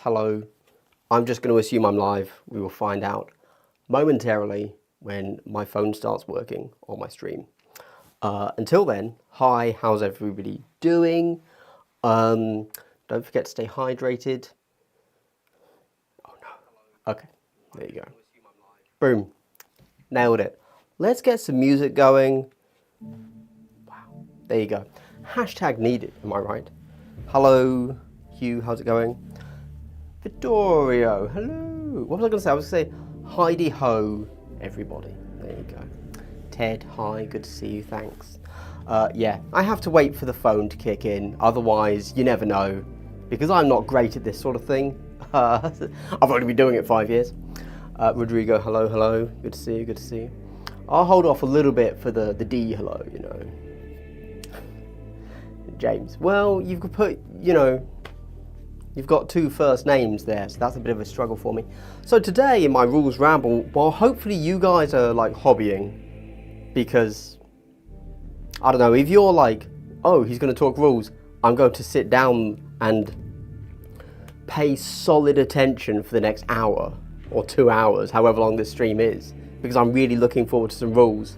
Hello, I'm just going to assume I'm live. We will find out momentarily when my phone starts working on my stream. Until then, hi, how's everybody doing? Don't forget to stay hydrated. Oh no. Okay, there you go. Boom, nailed it. Let's get some music going. Wow, there you go. Hashtag needed, am I right? Hello, Hugh, how's it going? Vittorio, hello. What was I going to say? I was going to say, Heidi ho, everybody. There you go. Ted, hi, good to see you, thanks. Yeah, I have to wait for the phone to kick in, otherwise you never know. Because I'm not great at this sort of thing. I've only been doing it 5 years. Rodrigo, hello, hello, good to see you, good to see you. I'll hold off a little bit for the D hello, you know. James, well, you've put, you know, you've got two first names there, so that's a bit of a struggle for me. So today in my rules ramble, well, hopefully you guys are like hobbying, because I don't know, if you're like, oh, he's going to talk rules, I'm going to sit down and pay solid attention for the next hour or 2 hours, however long this stream is, because I'm really looking forward to some rules.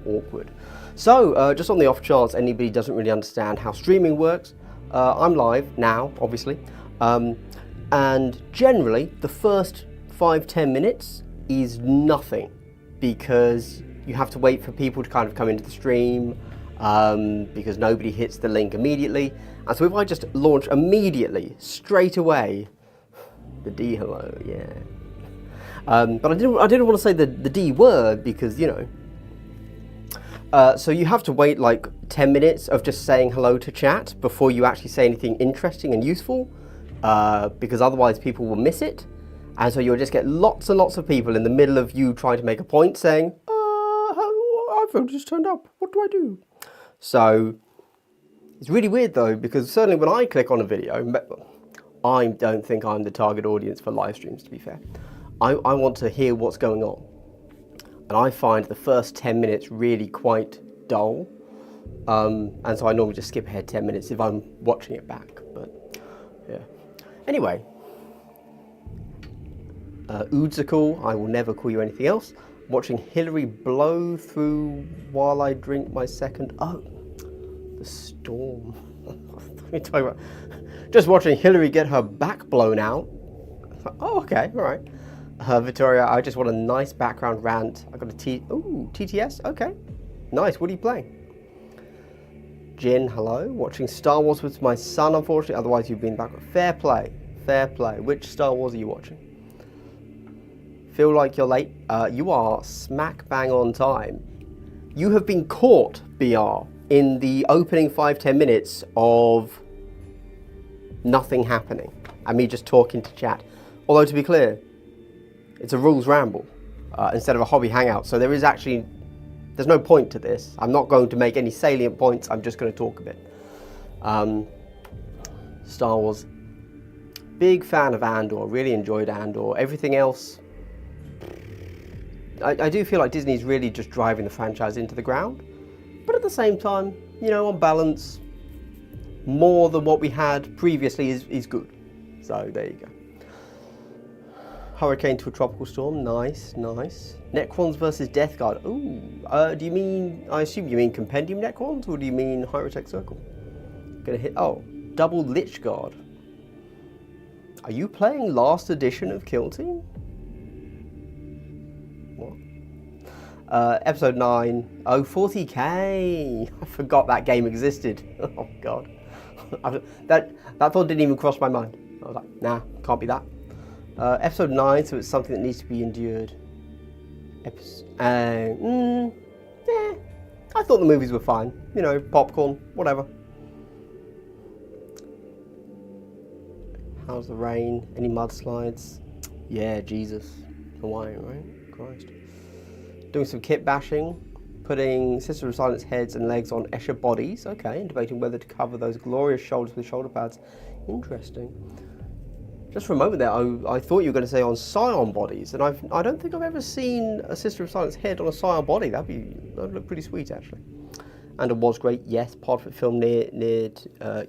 Awkward. So, just on the off chance anybody doesn't really understand how streaming works, I'm live now, obviously, and generally the first 5-10 minutes is nothing, because you have to wait for people to kind of come into the stream, because nobody hits the link immediately. And so if I just launch immediately, straight away, the D hello, yeah. But I didn't want to say the D word, because, you know. So you have to wait like 10 minutes of just saying hello to chat before you actually say anything interesting and useful, because otherwise people will miss it. And so you'll just get lots and lots of people in the middle of you trying to make a point saying, iPhone just turned up, what do I do? So it's really weird though, because certainly when I click on a video, I don't think I'm the target audience for live streams, to be fair. I want to hear what's going on. And I find the first 10 minutes really quite dull. And so I normally just skip ahead 10 minutes if I'm watching it back, but yeah. Anyway, Udzical, I will never call you anything else. Watching Hillary blow through while I drink my second, oh, the storm. What are you talking about? Just watching Hillary get her back blown out. Oh, okay, all right. Victoria, I just want a nice background rant. I got a TTS, okay. Nice, what are you playing? Jin, hello. Watching Star Wars with my son, unfortunately, otherwise you've been back. Fair play, fair play. Which Star Wars are you watching? Feel like you're late? You are smack bang on time. You have been caught, BR, in the opening 5-10 minutes of nothing happening and me just talking to chat. Although, to be clear, it's a rules ramble instead of a hobby hangout. So there's no point to this. I'm not going to make any salient points. I'm just going to talk a bit. Star Wars. Big fan of Andor. Really enjoyed Andor. Everything else, I do feel like Disney's really just driving the franchise into the ground. But at the same time, you know, on balance, more than what we had previously is good. So there you go. Hurricane to a tropical storm, nice, nice. Necrons versus Death Guard. Ooh, do you mean, I assume you mean Compendium Necrons, or do you mean Hyrotech Circle? Gonna hit, oh, double Lich Guard. Are you playing last edition of Kill Team? What? Episode 9, oh, 40k. I forgot that game existed. Oh God. that thought didn't even cross my mind. I was like, nah, can't be that. Episode 9, so it's something that needs to be endured. I thought the movies were fine. You know, popcorn, whatever. How's the rain? Any mudslides? Yeah, Jesus. Hawaii, right? Christ. Doing some kit bashing. Putting Sister of Silence heads and legs on Escher bodies. Okay, and debating whether to cover those glorious shoulders with shoulder pads. Interesting. Just for a moment there, I thought you were going to say on Scion bodies, and I don't think I've ever seen a Sister of Silence head on a Scion body. That'd look pretty sweet, actually. And it was great, yes. Podfit film near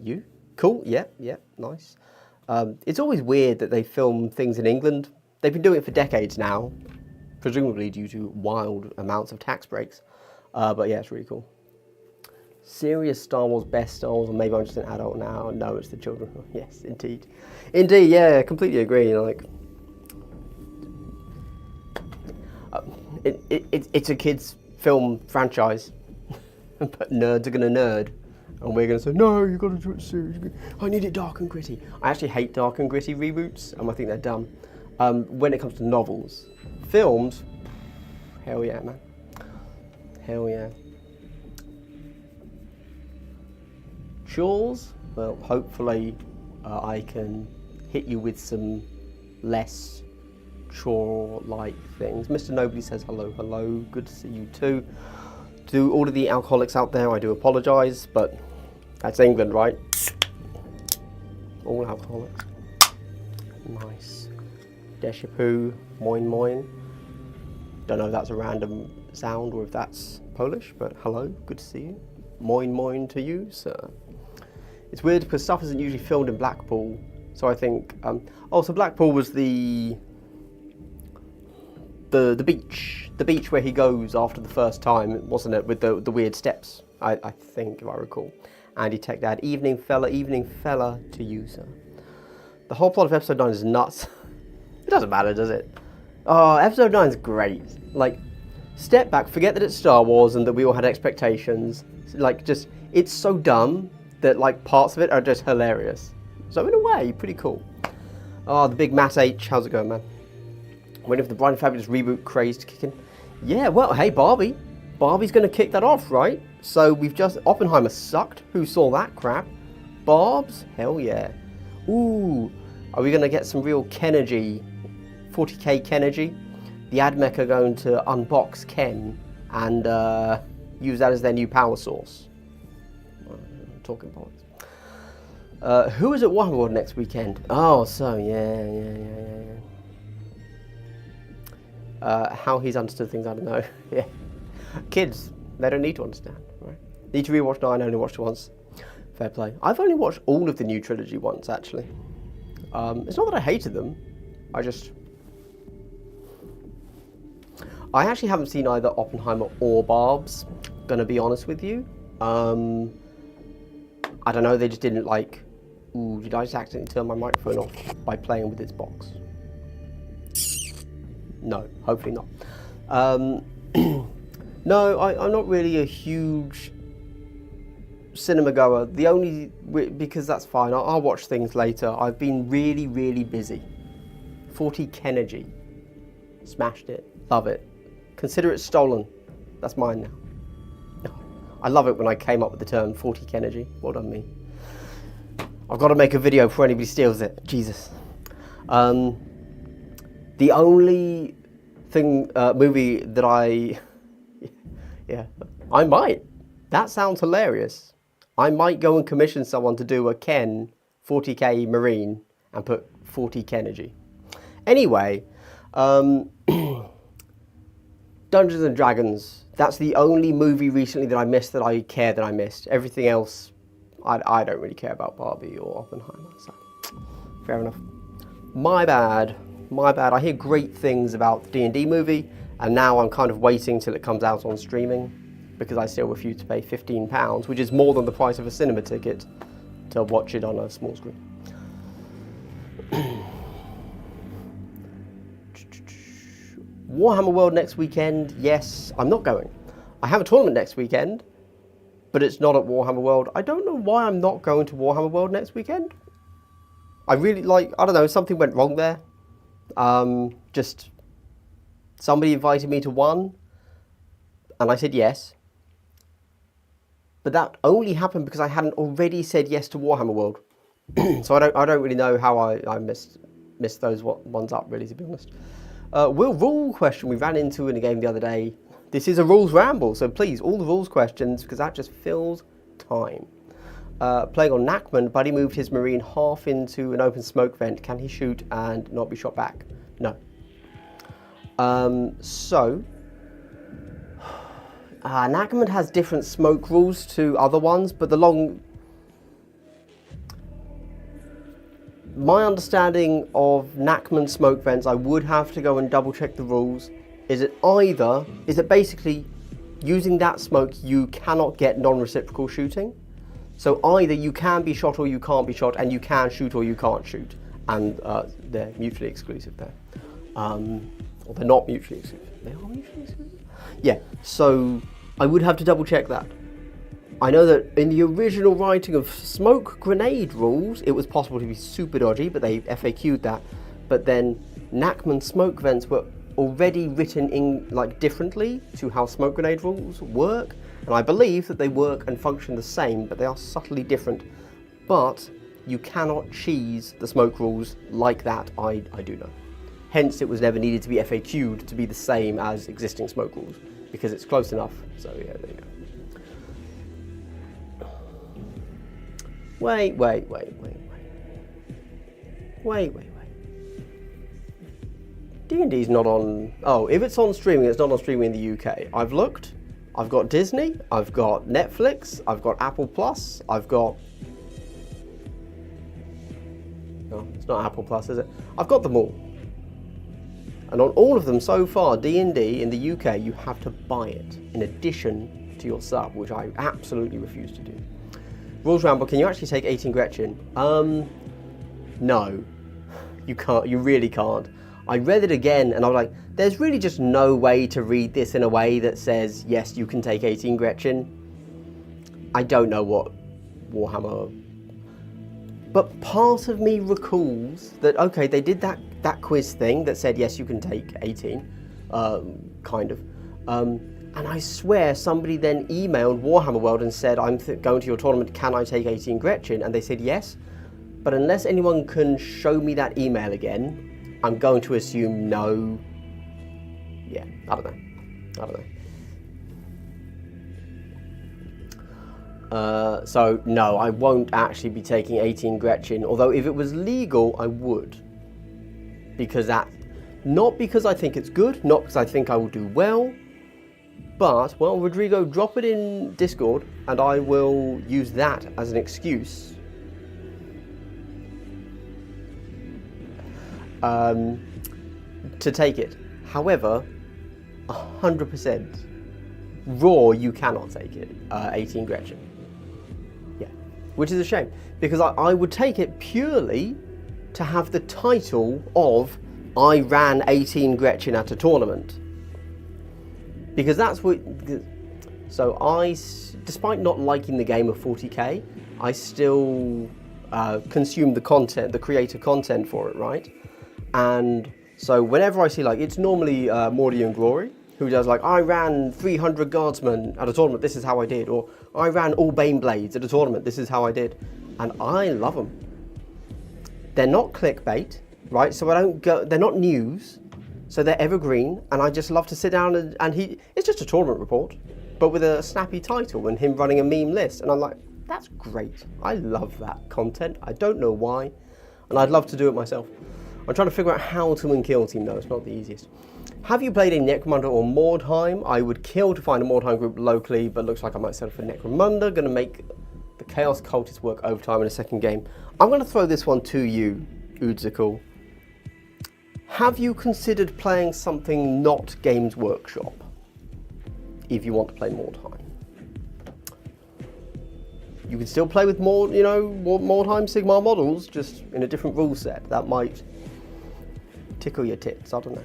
you. Cool, yeah, nice. It's always weird that they film things in England. They've been doing it for decades now, presumably due to wild amounts of tax breaks. But yeah, it's really cool. Serious Star Wars, best Star Wars, or maybe I'm just an adult now. No, it's the children. Yes, indeed. Indeed, yeah, I completely agree. Like, it's a kids' film franchise, but nerds are going to nerd. And we're going to say, no, you've got to do it serious. I need it dark and gritty. I actually hate dark and gritty reboots, and I think they're dumb. When it comes to novels. Films, hell yeah, man. Hell yeah. Chores, well, hopefully I can hit you with some less chore-like things. Mr. Nobody says hello, hello. Good to see you too. To all of the alcoholics out there, I do apologise, but that's England, right? All alcoholics. Nice. Deshipu, moin moin. Don't know if that's a random sound or if that's Polish, but hello, good to see you. Moin moin to you, sir. It's weird because stuff isn't usually filmed in Blackpool, so I think. So Blackpool was the beach where he goes after the first time, wasn't it? With the weird steps, I think, if I recall. Andy Tech Dad, evening fella to you, sir. The whole plot of episode 9 is nuts. It doesn't matter, does it? Oh, episode 9 is great. Like, step back, forget that it's Star Wars and that we all had expectations. Like, just, it's so dumb that, like, parts of it are just hilarious. So, in a way, pretty cool. Oh, the big Matt H, how's it going, man? Waiting for the Bright and Fabulous reboot craze to kick in. Yeah, well, hey, Barbie. Barbie's going to kick that off, right? So, we've just, Oppenheimer sucked. Who saw that crap? Barbs? Hell yeah. Ooh, are we going to get some real Kenergy, 40k Kenergy? The AdMech are going to unbox Ken and use that as their new power source. Talking politics. Who is at Warhammer World next weekend? Oh, so yeah. How he's understood things, I don't know. Yeah, kids, they don't need to understand, right? Need to rewatch 9, only watched it once. Fair play. I've only watched all of the new trilogy once, actually. It's not that I hated them. I actually haven't seen either Oppenheimer or Barbs, gonna be honest with you. I don't know, they just didn't like... Ooh, did I just accidentally turn my microphone off by playing with its box? No, hopefully not. No, I'm not really a huge cinema goer. Because that's fine, I'll watch things later. I've been really, really busy. 40 Kenergy. Smashed it. Love it. Consider it stolen. That's mine now. I love it when I came up with the term 40 Kenergy. Well done me. I've got to make a video before anybody steals it. Jesus. The only movie that I might. That sounds hilarious. I might go and commission someone to do a Ken 40k Marine and put 40 Kenergy. Anyway, Dungeons and Dragons. That's the only movie recently that I missed that I care that I missed. Everything else, I don't really care about Barbie or Oppenheimer, so fair enough. My bad. I hear great things about the D&D movie, and now I'm kind of waiting till it comes out on streaming, because I still refuse to pay £15, which is more than the price of a cinema ticket, to watch it on a small screen. Warhammer World next weekend, yes, I'm not going. I have a tournament next weekend, but it's not at Warhammer World. I don't know why I'm not going to Warhammer World next weekend. I don't know, something went wrong there. Just somebody invited me to one, and I said yes. But that only happened because I hadn't already said yes to Warhammer World. So I don't really know how I missed those ones up, really, to be honest. Rule question we ran into in a game the other day. This is a rules ramble, so please, all the rules questions, because that just fills time. Playing on Nachman, Buddy moved his Marine half into an open smoke vent. Can he shoot and not be shot back? No. Nachman has different smoke rules to other ones, but My understanding of Nachman smoke vents, I would have to go and double check the rules, is it basically using that smoke you cannot get non-reciprocal shooting. So either you can be shot or you can't be shot, and you can shoot or you can't shoot. And they're mutually exclusive there. Or they're not mutually exclusive. They are mutually exclusive? Yeah, so I would have to double check that. I know that in the original writing of smoke grenade rules, it was possible to be super dodgy, but they FAQ'd that. But then Nachman smoke vents were already written in differently to how smoke grenade rules work. And I believe that they work and function the same, but they are subtly different. But you cannot cheese the smoke rules like that, I do know. Hence, it was never needed to be FAQ'd to be the same as existing smoke rules, because it's close enough. So yeah, there you go. Wait. D&D's not on... Oh, if it's on streaming, it's not on streaming in the UK. I've looked. I've got Disney, I've got Netflix, I've got Apple Plus, I've got... No, it's not Apple Plus, is it? I've got them all. And on all of them so far, D&D in the UK, you have to buy it in addition to your sub, which I absolutely refuse to do. Rules Ramble, can you actually take 18 Gretchen? No. You can't, you really can't. I read it again and I was like, there's really just no way to read this in a way that says, yes, you can take 18 Gretchen. I don't know what Warhammer... But part of me recalls that, okay, they did that quiz thing that said, yes, you can take 18, kind of. And I swear somebody then emailed Warhammer World and said, I'm going to your tournament, can I take 18 Gretchen? And they said yes. But unless anyone can show me that email again, I'm going to assume no. Yeah, I don't know. So no, I won't actually be taking 18 Gretchen, although if it was legal, I would. Because not because I think it's good, not because I think I will do well, but, well, Rodrigo, drop it in Discord, and I will use that as an excuse to take it. However, 100%, raw, you cannot take it, 18 Gretchen. Yeah, which is a shame, because I would take it purely to have the title of I ran 18 Gretchen at a tournament. Because that's what... So despite not liking the game of 40k, I still consume the content, the creator content for it, right? And so whenever I see, it's normally Mordy and Glory, who does I ran 300 guardsmen at a tournament, this is how I did, or I ran all Bane Blades at a tournament, this is how I did. And I love them. They're not clickbait, right? So they're not news, so they're evergreen, and I just love to sit down and it's just a tournament report, but with a snappy title and him running a meme list, and I'm like, that's great. I love that content. I don't know why, and I'd love to do it myself. I'm trying to figure out how to win Kill Team though, it's not the easiest. Have you played a Necromunda or Mordheim? I would kill to find a Mordheim group locally, but looks like I might settle for Necromunda. Gonna make the Chaos Cultist work overtime in a second game. I'm gonna throw this one to you, Udzikul. Have you considered playing something not Games Workshop if you want to play Mordheim? You can still play with more, Mordheim Sigmar models, just in a different rule set. That might tickle your tits, I don't know.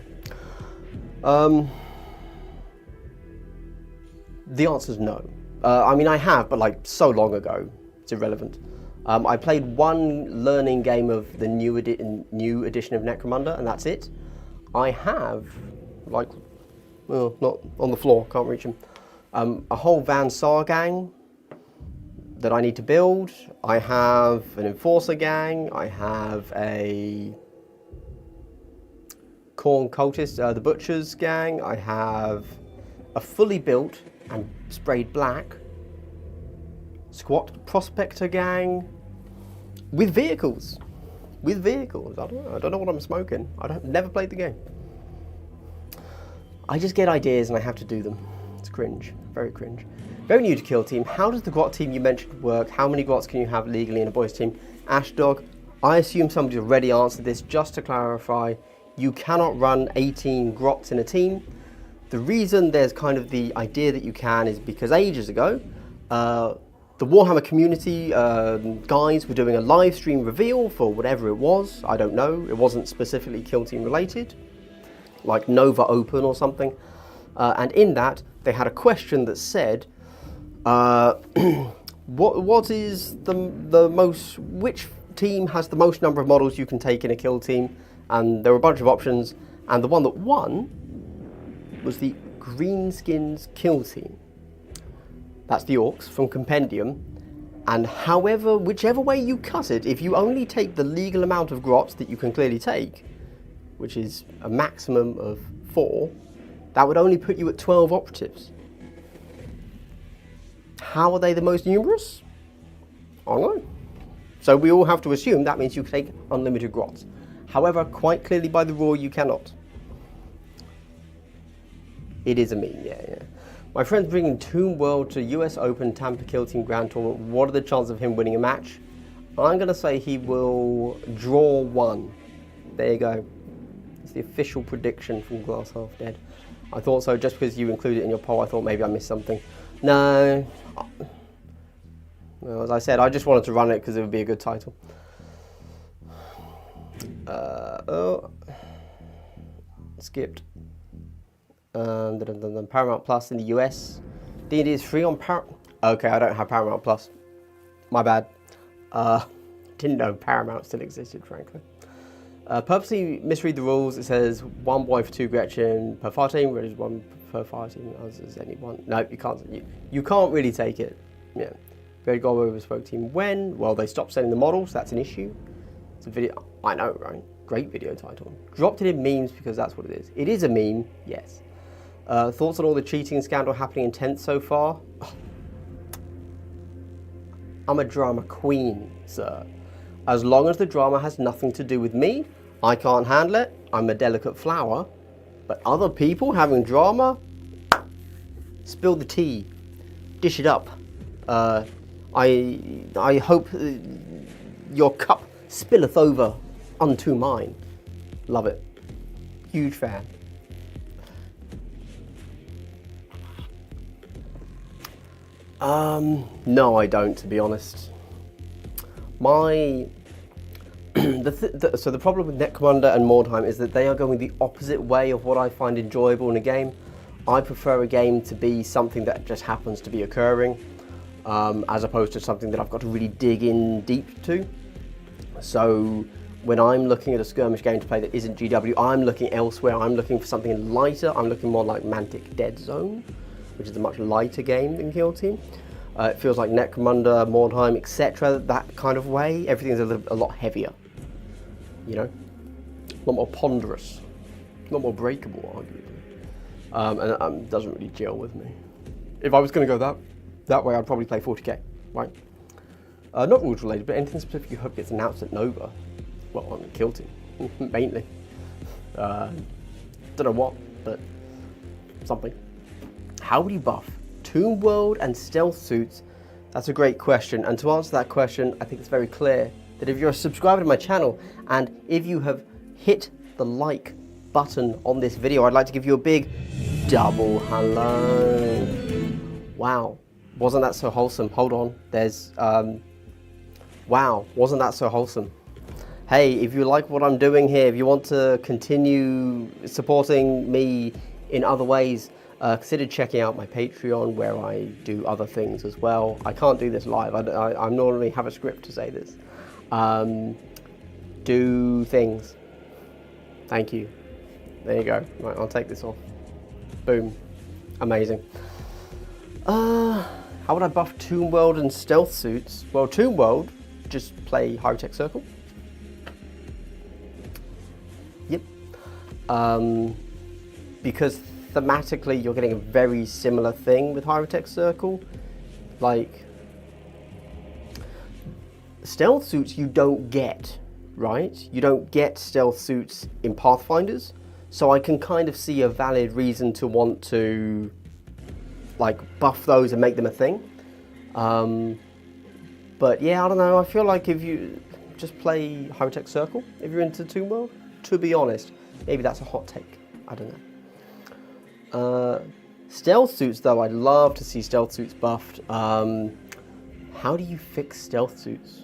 The answer's no. I mean, I have, but so long ago, it's irrelevant. I played one learning game of the new edition of Necromunda, and that's it. I have, not on the floor, can't reach him, a whole Van Saar gang that I need to build. I have an Enforcer gang. I have a Khorne Cultist, the Butchers gang. I have a fully built and sprayed black Squat Prospector gang. With vehicles. I don't know what I'm smoking. I've never played the game. I just get ideas and I have to do them. It's cringe. Very cringe. Very new to Kill Team. How does the Grot team you mentioned work? How many Grots can you have legally in a boys team? Ashdog, I assume somebody's already answered this. Just to clarify, you cannot run 18 grots in a team. The reason there's kind of the idea that you can is because ages ago, the Warhammer community guys were doing a live stream reveal for whatever it was. I don't know. It wasn't specifically Kill Team related, like Nova Open or something. And in that, they had a question that said, what is the most, which team has the most number of models you can take in a kill team? And there were a bunch of options, and the one that won was the Greenskins kill team. That's the orcs from Compendium. And whichever way you cut it, if you only take the legal amount of grots that you can clearly take, which is a maximum of 4, that would only put you at 12 operatives. How are they the most numerous? I don't know. So we all have to assume that means you can take unlimited grots. However, quite clearly by the rule, you cannot. It is a meme, yeah. My friend's bringing Tomb World to US Open Tampa Kill Team Grand Tournament. What are the chances of him winning a match? I'm going to say he will draw 1. There you go. It's the official prediction from Glass Half Dead. I thought so, just because you included it in your poll, I thought maybe I missed something. No. Well, as I said, I just wanted to run it because it would be a good title. Skipped. Paramount Plus in the US. D&D is free on Paramount. Okay, I don't have Paramount Plus. My bad. Didn't know Paramount still existed, frankly. Purposely misread the rules. It says 1 boy for 2 Gretchen per fighting, whereas 1 per fighting as anyone. No, you can't. You can't really take it. Yeah. Very goal over spoke team when? Well, they stopped selling the models. So that's an issue. It's a video. I know, right? Great video title. Dropped it in memes because that's what it is. It is a meme, yes. Thoughts on all the cheating scandal happening in 10th so far? I'm a drama queen, sir. As long as the drama has nothing to do with me, I can't handle it. I'm a delicate flower. But other people having drama, spill the tea, dish it up. I hope your cup spilleth over unto mine. Love it. Huge fan. No, I don't, to be honest. So the problem with Necromunda and Mordheim is that they are going the opposite way of what I find enjoyable in a game. I prefer a game to be something that just happens to be occurring, as opposed to something that I've got to really dig in deep to. So when I'm looking at a skirmish game to play that isn't GW, I'm looking elsewhere. I'm looking for something lighter. I'm looking more like Mantic Dead Zone, which is a much lighter game than Kill Team. It feels like Necromunda, Mordheim, etc. That kind of way. Everything's a lot heavier, you know, a lot more ponderous, a lot more breakable, arguably, and doesn't really gel with me. If I was going to go that way, I'd probably play 40k, right? Not rules related, but anything specific you hope gets announced at Nova. Well, on the Kill Team, mainly. Don't know what, but something. How would you buff Tomb World and Stealth Suits? That's a great question, and to answer that question, I think it's very clear that if you're a subscriber to my channel, and if you have hit the like button on this video, I'd like to give you a big double hello. Wow, wasn't that so wholesome? Hold on, there's, wow, wasn't that so wholesome? Hey, if you like what I'm doing here, if you want to continue supporting me in other ways, consider checking out my Patreon, where I do other things as well. I can't do this live. I normally have a script to say this. Do things. Thank you. There you go. Right, I'll take this off. Boom. Amazing. How would I buff Tomb World and Stealth Suits? Well, Tomb World, just play Hyrotech Circle. Yep. Because thematically, you're getting a very similar thing with Hyrotech Circle. Like, Stealth Suits you don't get, right? You don't get Stealth Suits in Pathfinders, so I can kind of see a valid reason to want to, like, buff those and make them a thing. But yeah, I don't know, I feel like if you... just play High-Tech Circle if you're into Tomb World. To be honest, maybe that's a hot take. I don't know. Stealth suits, though, I'd love to see stealth suits buffed. How do you fix stealth suits?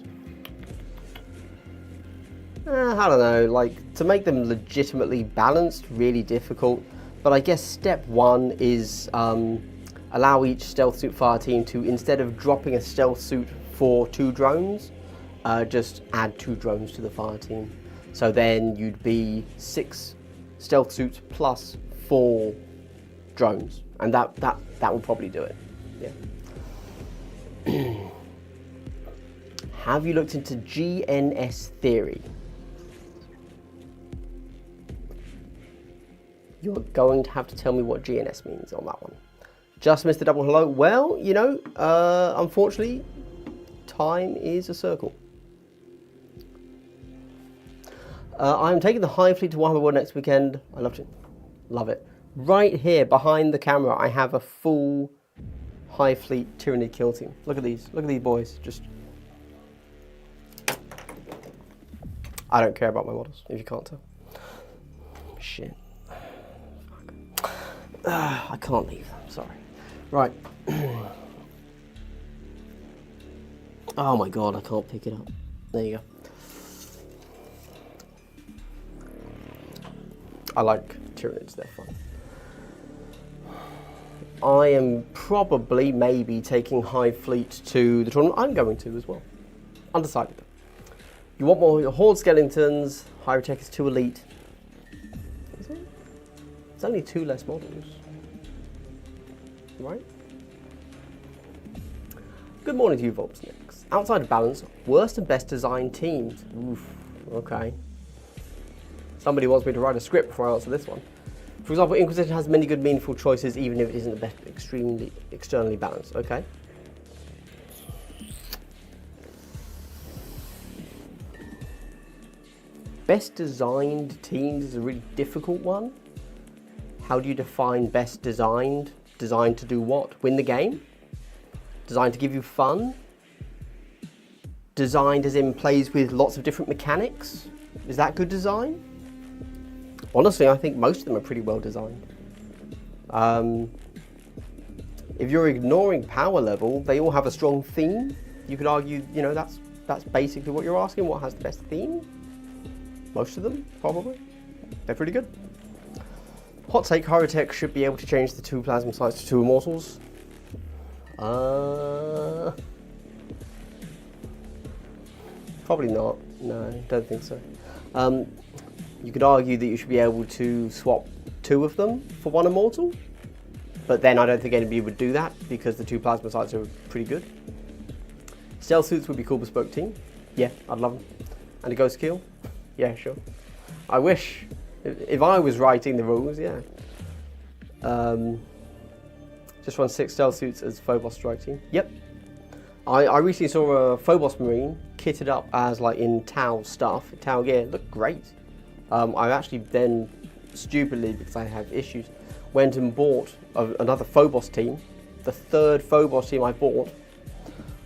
I don't know, like, to make them legitimately balanced, really difficult. But I guess step one is allow each stealth suit fire team to, instead of dropping a stealth suit for 2 drones, just add 2 drones to the fire team. So then you'd be 6 stealth suits plus 4 drones, and that will probably do it. Yeah. Have you looked into GNS theory? You're going to have to tell me what GNS means on that one. Just missed the double hello. Well, you know, unfortunately, time is a circle. I'm taking the Hive Fleet to Warhammer World next weekend. I love it. Love it. Right here behind the camera, I have a full Hive Fleet Tyranny kill team. Look at these. Look at these boys. Just. I don't care about my models, if you can't tell. Shit. Fuck. I can't leave them. Sorry. Right. Oh my god, I can't pick it up. There you go. I like Tyranids, they're fun. I am probably, maybe, taking Hive Fleet to the tournament. I'm going to as well. Undecided though. You want more Horde Skeletons, High-Tech is too elite. Is it? It's only 2 less models. Right? Good morning to you, Volpsnicks. Outside of balance, worst and best designed teams. Oof, okay. Somebody wants me to write a script before I answer this one. For example, Inquisition has many good, meaningful choices, even if it isn't the best extremely externally balanced. Okay. Best designed teams is a really difficult one. How do you define best designed? Designed to do what? Win the game? Designed to give you fun? Designed as in plays with lots of different mechanics? Is that good design? Honestly, I think most of them are pretty well designed. If you're ignoring power level, they all have a strong theme. You could argue, you know, that's basically what you're asking. What has the best theme? Most of them, probably. They're pretty good. Hot take, High-Tech should be able to change the 2 plasma sites to 2 immortals. Probably not. No, don't think so. You could argue that you should be able to swap 2 of them for 1 immortal, but then I don't think anybody would do that because the 2 plasma sites are pretty good. Stealth suits would be cool bespoke team. Yeah, I'd love them. And a ghost kill. Yeah, sure. I wish, if I was writing the rules, yeah. Just run 6 stealth suits as Phobos strike team. Yep. I recently saw a Phobos Marine kitted up as like in Tau stuff, Tau gear. It looked great. I actually then, stupidly, because I have issues, went and bought another Phobos team, the 3rd Phobos team I bought,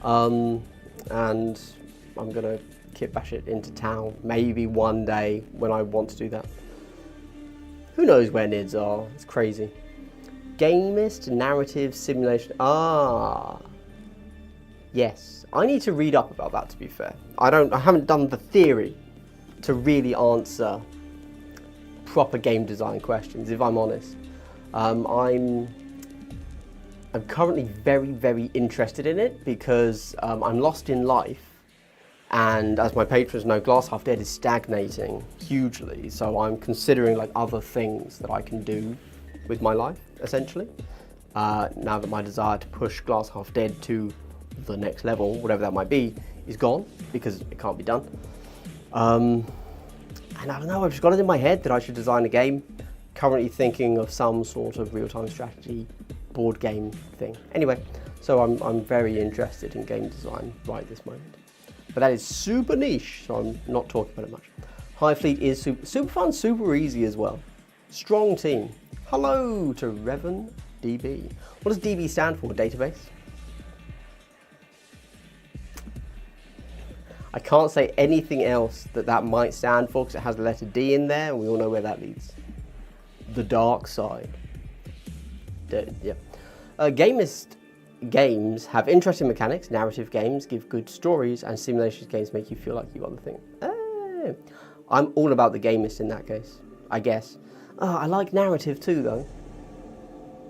and I'm going to kit bash it into Tau maybe one day when I want to do that. Who knows where NIDs are, it's crazy. Gamist, narrative, simulation, yes. I need to read up about that, to be fair. I haven't done the theory to really answer proper game design questions, if I'm honest. I'm currently very, very interested in it because I'm lost in life, and as my patrons know, Glass Half Dead is stagnating hugely, so I'm considering like other things that I can do with my life, essentially. Now that my desire to push Glass Half Dead to the next level, whatever that might be, is gone because it can't be done. And I don't know, I've just got it in my head that I should design a game. Currently thinking of some sort of real-time strategy board game thing. Anyway, so I'm very interested in game design right this moment. But that is super niche, so I'm not talking about it much. Hive Fleet is super fun, super easy as well. Strong team. Hello to Revan DB. What does DB stand for? Database? I can't say anything else that might stand for because it has the letter D in there, and we all know where that leads. The dark side. Yeah. Gamist games have interesting mechanics. Narrative games give good stories, and simulation games make you feel like you got the thing. I'm all about the gamist in that case, I guess. I like narrative too, though.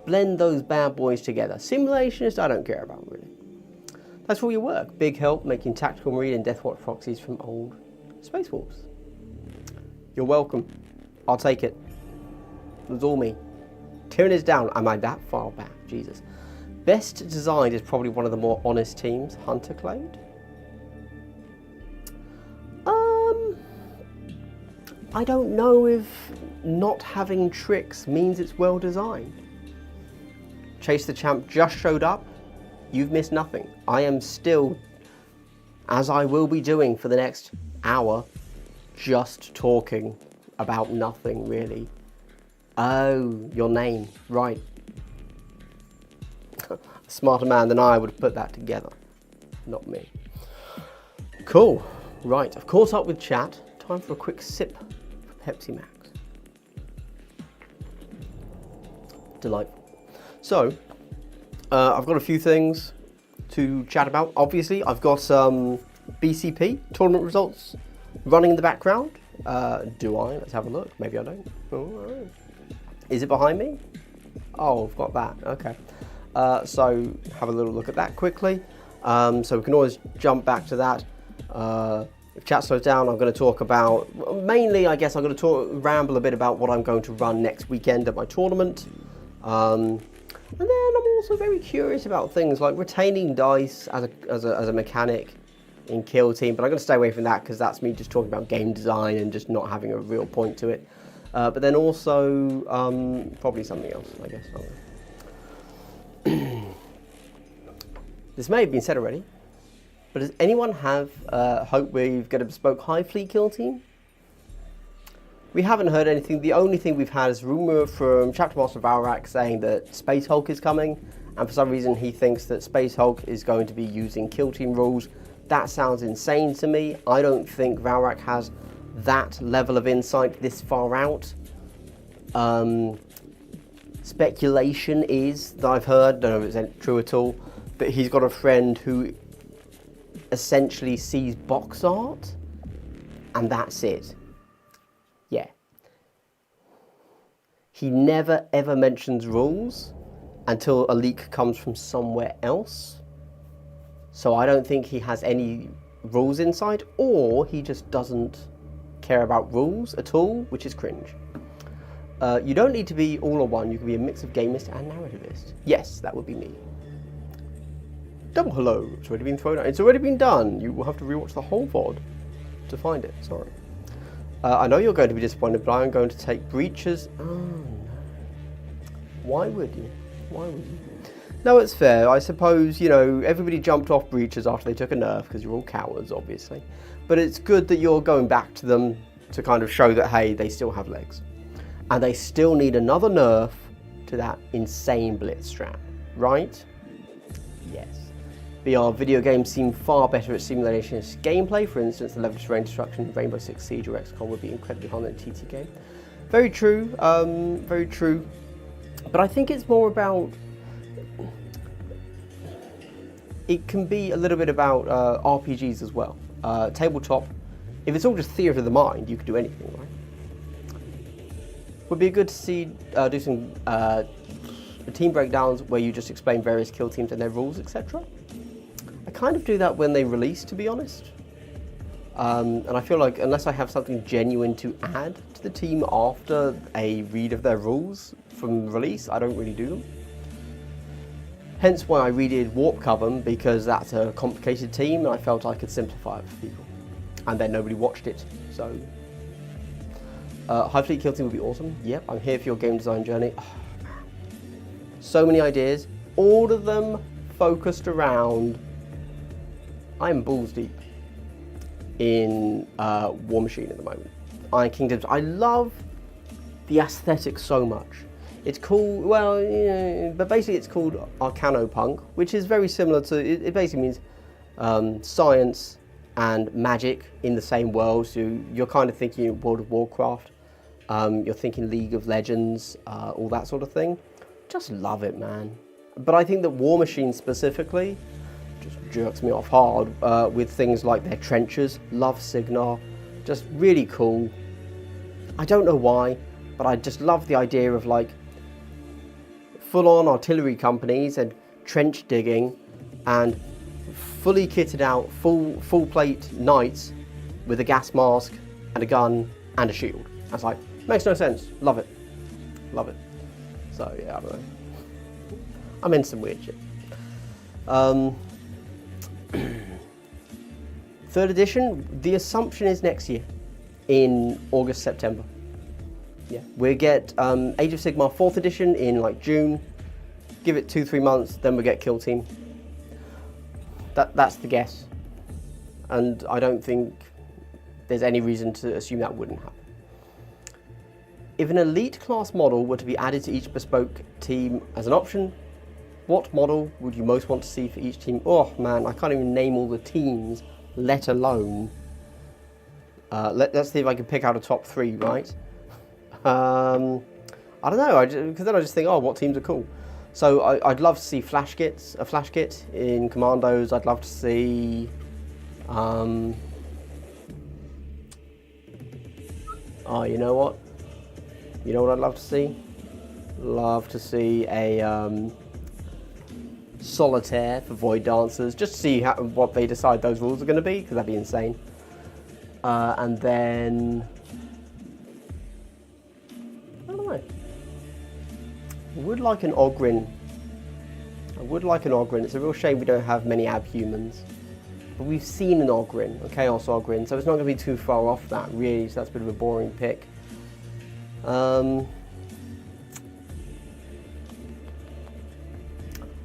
Blend those bad boys together. Simulationist, I don't care about, really. That's all your work. Big help making Tactical Marine and Deathwatch proxies from old Space Wolves. You're welcome. I'll take it. It was all me. Tyranids down. Am I that far back? Jesus. Best designed is probably one of the more honest teams. Hunter Clade? I don't know if not having tricks means it's well designed. Chase the Champ just showed up. You've missed nothing. I am still, as I will be doing for the next hour, just talking about nothing really. Oh, your name, right. A smarter man than I would have put that together. Not me. Cool. Right, I've caught up with chat. Time for a quick sip of Pepsi Max. Delightful. So, I've got a few things to chat about. Obviously, I've got some BCP tournament results running in the background. Do I? Let's have a look. Maybe I don't. Oh, is it behind me? Oh, I've got that. Okay. So have a little look at that quickly. So we can always jump back to that. If chat slows down, I'm going to talk about, mainly I guess I'm going to ramble a bit about what I'm going to run next weekend at my tournament. And then I'm also very curious about things like retaining dice as a mechanic in Kill Team, but I'm going to stay away from that because that's me just talking about game design and just not having a real point to it. But then also probably something else, I guess. This may have been said already, but does anyone have hope we've got a bespoke Hive Fleet Kill Team? We haven't heard anything. The only thing we've had is a rumour from Chapter Master Valrak saying that Space Hulk is coming, and for some reason he thinks that Space Hulk is going to be using Kill Team rules. That sounds insane to me. I don't think Valrak has that level of insight this far out. Speculation is that I've heard, don't know if it's true at all, but he's got a friend who essentially sees box art, and that's it. Yeah. He never ever mentions rules until a leak comes from somewhere else. So I don't think he has any rules insight, or he just doesn't care about rules at all, which is cringe. You don't need to be all or one. You can be a mix of gamist and narrativist. Yes, that would be me. Double hello. It's already been thrown out. It's already been done. You will have to rewatch the whole VOD to find it. Sorry. I know you're going to be disappointed, but I'm going to take breaches. Oh no. Why would you? Why would you? No, it's fair. I suppose, you know, everybody jumped off breaches after they took a nerf because you're all cowards, obviously. But it's good that you're going back to them to kind of show that, hey, they still have legs. And they still need another nerf to that insane blitz strat, right? Yes. VR video games seem far better at simulationist gameplay. For instance, the level of terrain destruction in Rainbow Six Siege or XCOM would be incredibly hard in a TT game. Very true, very true. But I think it's more about, it can be a little bit about RPGs as well. Tabletop, if it's all just theatre of the mind, you could do anything, right? Would be good to see do some team breakdowns where you just explain various kill teams and their rules, etc. I kind of do that when they release, to be honest. And I feel like unless I have something genuine to add to the team after a read of their rules from release, I don't really do them. Hence why I redid Warp Coven, because that's a complicated team and I felt I could simplify it for people. And then nobody watched it, so. Hive Fleet Kill Team would be awesome. Yep, I'm here for your game design journey. Oh, man. So many ideas, all of them focused around, I'm balls deep in War Machine at the moment. Iron Kingdoms, I love the aesthetic so much. It's called, well, yeah, but basically it's called Arcanopunk, which is very similar to, it basically means science and Magic in the same world. So you're kind of thinking World of Warcraft, you're thinking League of Legends, all that sort of thing. Just love it, man. But I think that War Machine specifically just jerks me off hard with things like their trenches. Love Signar, just really cool. I don't know why, but I just love the idea of like full-on artillery companies and trench digging and fully kitted out, full plate knights with a gas mask and a gun and a shield. I was like, makes no sense. Love it. Love it. So yeah, I don't know. I'm in some weird shit. 3rd edition, the assumption is next year in August, September. Yeah, we'll get Age of Sigmar 4th edition in like June. Give it 2-3 months, then we'll get Kill Team. That's the guess. And I don't think there's any reason to assume that wouldn't happen. If an elite class model were to be added to each bespoke team as an option, what model would you most want to see for each team? Oh man, I can't even name all the teams, let alone. Let's see if I can pick out a top 3, right? I don't know, because then I just think, oh, what teams are cool? So I'd love to see a flash kit in Commandos. I'd love to see, oh, you know what? You know what I'd love to see? Love to see a solitaire for Void Dancers, just to see what they decide those rules are going to be, because that'd be insane. And then, I don't know. I would like an Ogryn. It's a real shame we don't have many abhumans. But we've seen an Ogryn, a Chaos Ogryn, so it's not going to be too far off that, really, so that's a bit of a boring pick.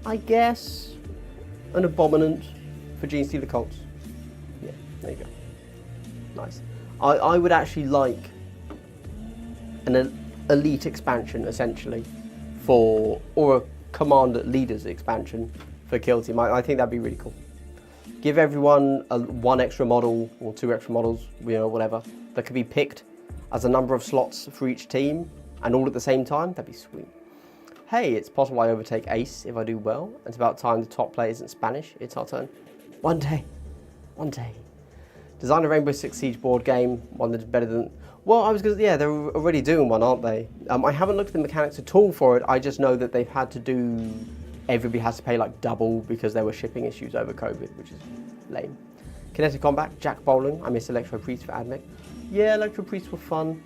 I guess an Abominant for Gene Stealer Cults. Yeah, there you go. Nice. I would actually like an elite expansion, essentially, or a Commander Leaders expansion for Kill Team. I think that'd be really cool. Give everyone one extra model or 2 extra models, you know, whatever, that could be picked as a number of slots for each team, and all at the same time. That'd be sweet. Hey, it's possible I overtake Ace if I do well. It's about time the top player isn't Spanish. It's our turn. One day. Design a Rainbow Six Siege board game, one that's better than... Well, yeah, they're already doing one, aren't they? I haven't looked at the mechanics at all for it. I just know that they've had to do... Everybody has to pay like double because there were shipping issues over COVID, which is lame. Kinetic Combat, Jack Bowling. I miss Electro Priest for AdMech. Yeah, Electro Priests were fun.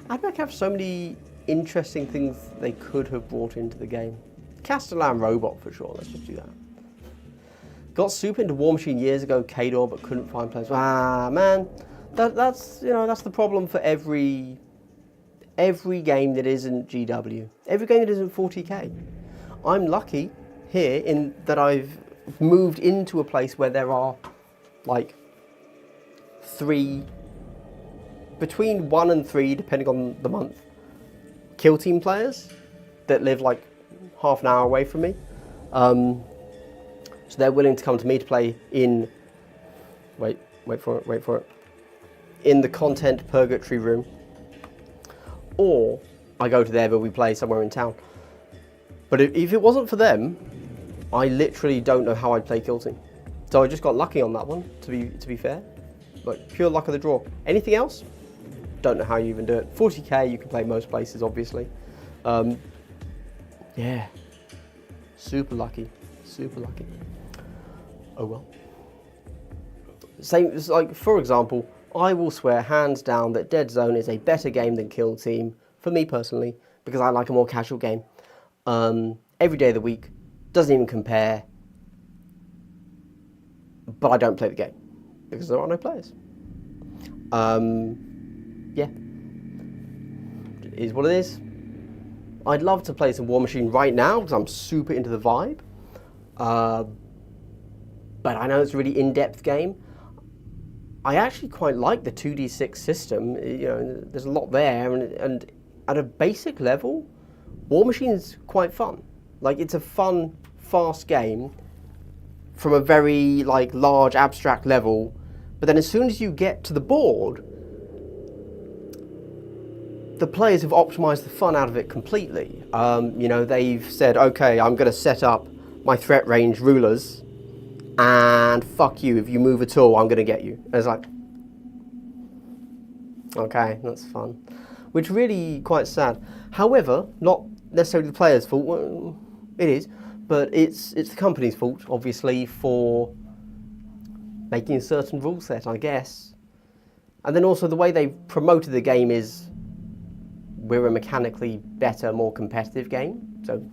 AdMech have so many interesting things they could have brought into the game. Castellan Robot for sure, let's just do that. Got super into War Machine years ago, Kador, but couldn't find players. Ah, man, that's the problem for every game that isn't GW. Every game that isn't 40k. I'm lucky here in that I've moved into a place where there are like 3, between 1 and 3, depending on the month, Kill Team players that live like half an hour away from me. So they're willing to come to me to play in, wait for it, in the content purgatory room. Or I go to there, but we play somewhere in town. But if it wasn't for them, I literally don't know how I'd play Kill Team. So I just got lucky on that one, to be fair. Like, pure luck of the draw. Anything else? Don't know how you even do it. 40k, you can play most places, obviously. Yeah. Super lucky. Oh well. Same, like, for example, I will swear hands down that Dead Zone is a better game than Kill Team, for me personally, because I like a more casual game. Every day of the week, doesn't even compare, but I don't play the game, because there are no players. Yeah, it is what it is. I'd love to play some War Machine right now, because I'm super into the vibe, but I know it's a really in-depth game. I actually quite like the 2d6 system. You know, there's a lot there, and at a basic level, War Machine's quite fun. Like, it's a fun, fast game from a very like large abstract level But then as soon as you get to the board, the players have optimized the fun out of it completely. You know, they've said, okay, I'm going to set up my threat range rulers, and fuck you, if you move at all, I'm going to get you. And it's like, okay, that's fun. Which really quite sad. However, not necessarily the player's fault. Well, it is, but it's the company's fault, obviously, for making a certain rule set, I guess. And then also the way they promoted the game is, we're a mechanically better, more competitive game. So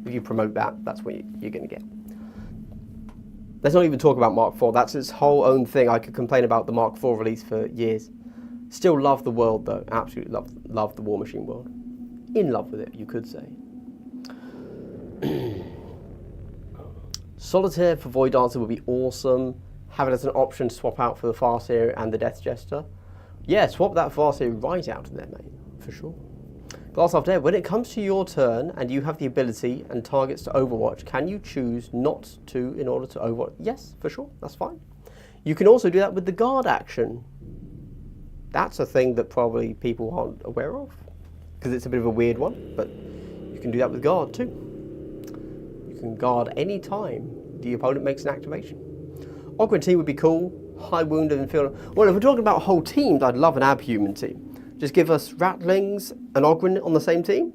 if you promote that, that's what you're going to get. Let's not even talk about Mark IV. That's its whole own thing. I could complain about the Mark IV release for years. Still love the world, though. Absolutely love the War Machine world. In love with it, you could say. Solitaire for Void Dancer would be awesome. Have it as an option to swap out for the Farseer and the Death Jester. Yeah, swap that Farseer right out of there, mate. For sure. Glass Half Dead, when it comes to your turn and you have the ability and targets to overwatch, can you choose not to in order to overwatch? Yes, for sure, that's fine. You can also do that with the guard action. That's a thing that probably people aren't aware of, because it's a bit of a weird one, but you can do that with guard too. You can guard any time the opponent makes an activation. Ogren team would be cool. High wound and field. Well, if we're talking about whole teams, I'd love an Abhuman team. Just give us Ratlings and Ogren on the same team.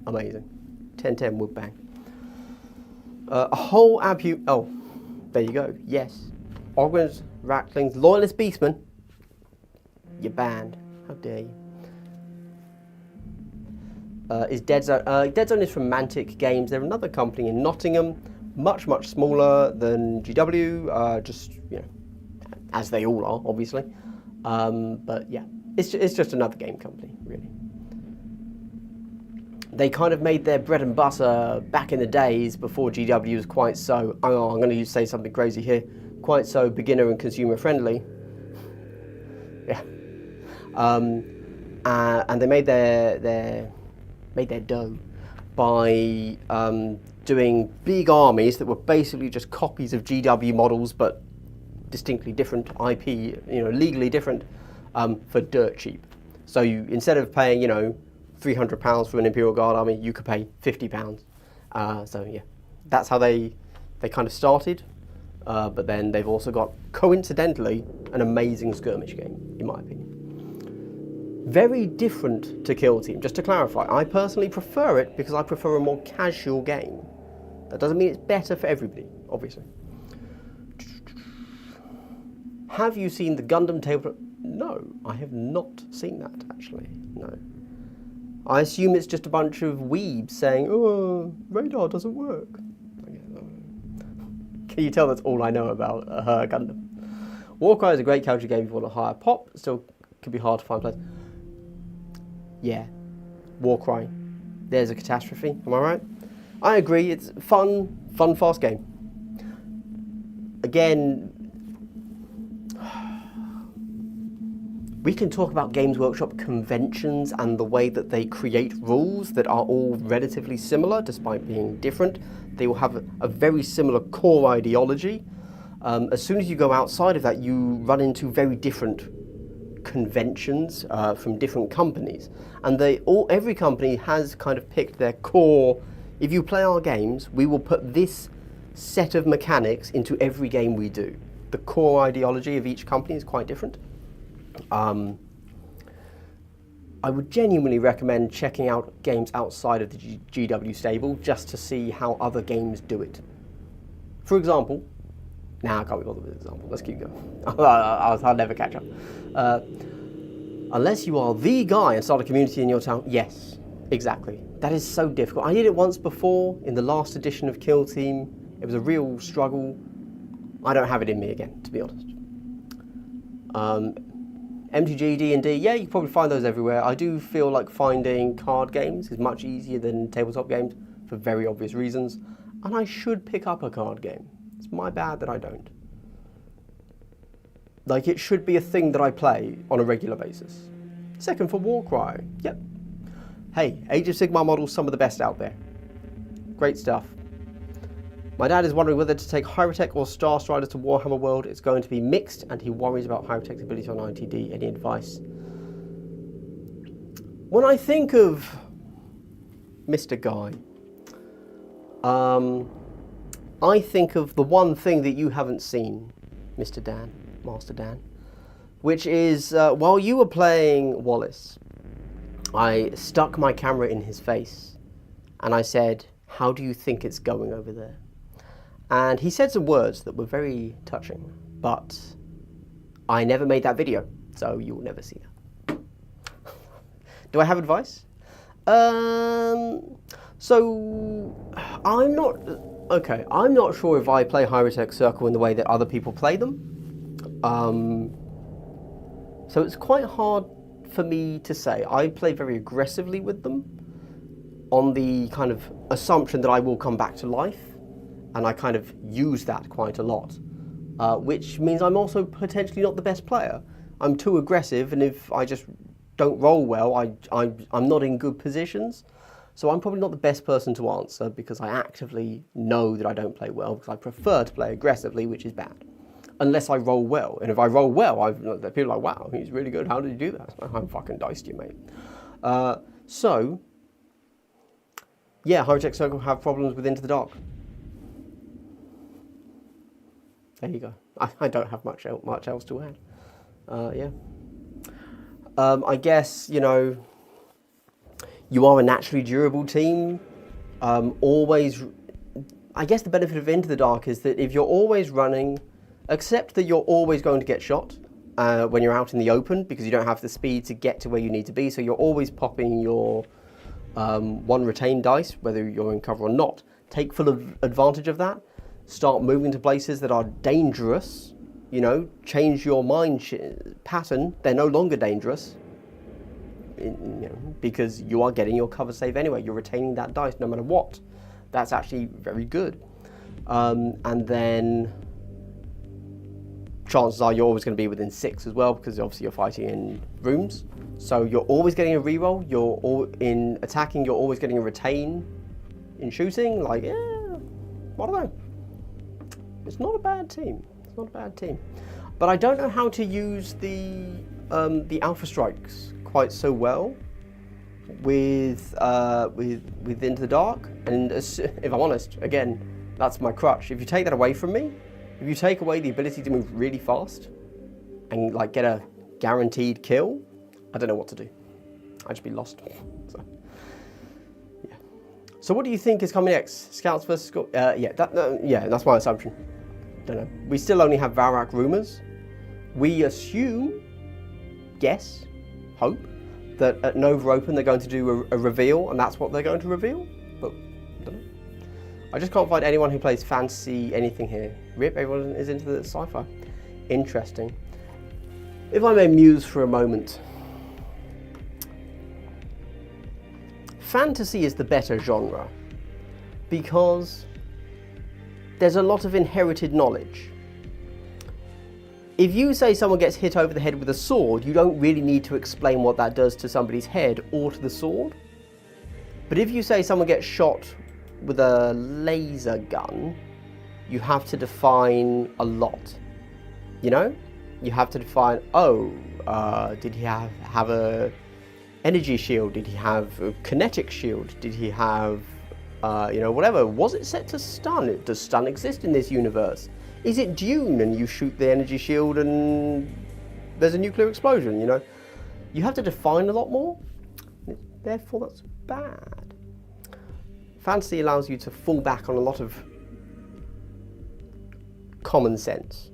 Amazing. 10-10 would bang. A whole Abhuman. Oh, there you go. Yes. Ogrens, Ratlings, Loyalist Beastmen. You're banned. How dare you? Is Dead Zone? Dead Zone is from Mantic Games. They're another company in Nottingham. Much smaller than GW. Just, you know, as they all are, obviously. But yeah, it's just another game company, really. They kind of made their bread and butter back in the days before GW was quite so, oh, I'm going to say something crazy here, quite so beginner and consumer friendly. Yeah. And they made their dough by doing big armies that were basically just copies of GW models, but distinctly different IP, you know, legally different, for dirt cheap. So you, instead of paying, you know, £300 for an Imperial Guard army, you could pay £50. So yeah, that's how they kind of started. But then they've also got, coincidentally, an amazing skirmish game, in my opinion. Very different to Kill Team, just to clarify. I personally prefer it because I prefer a more casual game. That doesn't mean it's better for everybody, obviously. Have you seen the Gundam table? No, I have not seen that, actually. No. I assume it's just a bunch of weebs saying, oh, radar doesn't work. Can you tell that's all I know about Gundam? Warcry is a great casual game if you want a higher pop. Still can be hard to find players. Yeah, Warcry. There's a catastrophe, am I right? I agree, it's fun, fast game. Again, we can talk about Games Workshop conventions and the way that they create rules that are all relatively similar despite being different. They will have a very similar core ideology. As soon as you go outside of that, you run into very different conventions from different companies. And every company has kind of picked their core. If you play our games, we will put this set of mechanics into every game we do. The core ideology of each company is quite different. I would genuinely recommend checking out games outside of the GW stable just to see how other games do it. For example, I can't be bothered with an example. Let's keep going. I'll never catch up. Unless you are the guy and start a community in your town, yes, exactly. That is so difficult. I did it once before in the last edition of Kill Team. It was a real struggle. I don't have it in me again, to be honest. MTG, D&D, yeah, you can probably find those everywhere. I do feel like finding card games is much easier than tabletop games for very obvious reasons. And I should pick up a card game. It's my bad that I don't. Like, it should be a thing that I play on a regular basis. Second for Warcry, yep. Hey, Age of Sigmar models, some of the best out there. Great stuff. My dad is wondering whether to take Hyrotech or Star Strider to Warhammer World. It's going to be mixed, and he worries about Hyrotech's ability on ITD. Any advice? When I think of Mr. Guy, I think of the one thing that you haven't seen, Mr. Dan, Master Dan, which is while you were playing Wallace, I stuck my camera in his face and I said, "How do you think it's going over there?" And he said some words that were very touching, but I never made that video, so you will never see that. Do I have advice? So I'm not sure if I play Hyrotech Circle in the way that other people play them. So it's quite hard for me to say. I play very aggressively with them on the kind of assumption that I will come back to life, and I kind of use that quite a lot, which means I'm also potentially not the best player. I'm too aggressive, and if I just don't roll well, I'm not in good positions. So I'm probably not the best person to answer because I actively know that I don't play well, because I prefer to play aggressively, which is bad. Unless I roll well. And if I roll well, people are like, wow, he's really good. How did you do that? I'm fucking diced you, mate. So, yeah, Hyrotech Circle have problems with Into the Dark. There you go. I don't have much else to add. Yeah. I guess, you know, you are a naturally durable team. I guess the benefit of Into the Dark is that if you're always running, accept that you're always going to get shot when you're out in the open, because you don't have the speed to get to where you need to be. So you're always popping your one retained dice, whether you're in cover or not. Take full advantage of that. Start moving to places that are dangerous. You know, change your mind pattern. They're no longer dangerous. Because you are getting your cover save anyway. You're retaining that dice no matter what. That's actually very good. And then chances are you're always going to be within 6 as well, because obviously you're fighting in rooms. So you're always getting a reroll. In attacking, you're always getting a retain. In shooting, like, yeah, I don't know. It's not a bad team. It's not a bad team. But I don't know how to use the Alpha Strikes quite so well with Into the Dark. And if I'm honest, again, that's my crutch. If you take that away from me, if you take away the ability to move really fast and like get a guaranteed kill, I don't know what to do. I'd just be lost. So, yeah. So what do you think is coming next? Scouts versus Scorp? Yeah, that's my assumption. Don't know. We still only have Varak rumors. We assume, guess, hope, that at Nova Open they're going to do a reveal, and that's what they're going to reveal. But I don't know. I just can't find anyone who plays fantasy anything here. Rip, everyone is into the sci-fi. Interesting. If I may muse for a moment. Fantasy is the better genre because there's a lot of inherited knowledge. If you say someone gets hit over the head with a sword, you don't really need to explain what that does to somebody's head or to the sword. But if you say someone gets shot with a laser gun, you have to define a lot. You know? You have to define, did he have a energy shield? Did he have a kinetic shield? Did he have, whatever? Was it set to stun? Does stun exist in this universe? Is it Dune and you shoot the energy shield and there's a nuclear explosion, you know? You have to define a lot more, therefore that's bad. Fantasy allows you to fall back on a lot of common sense.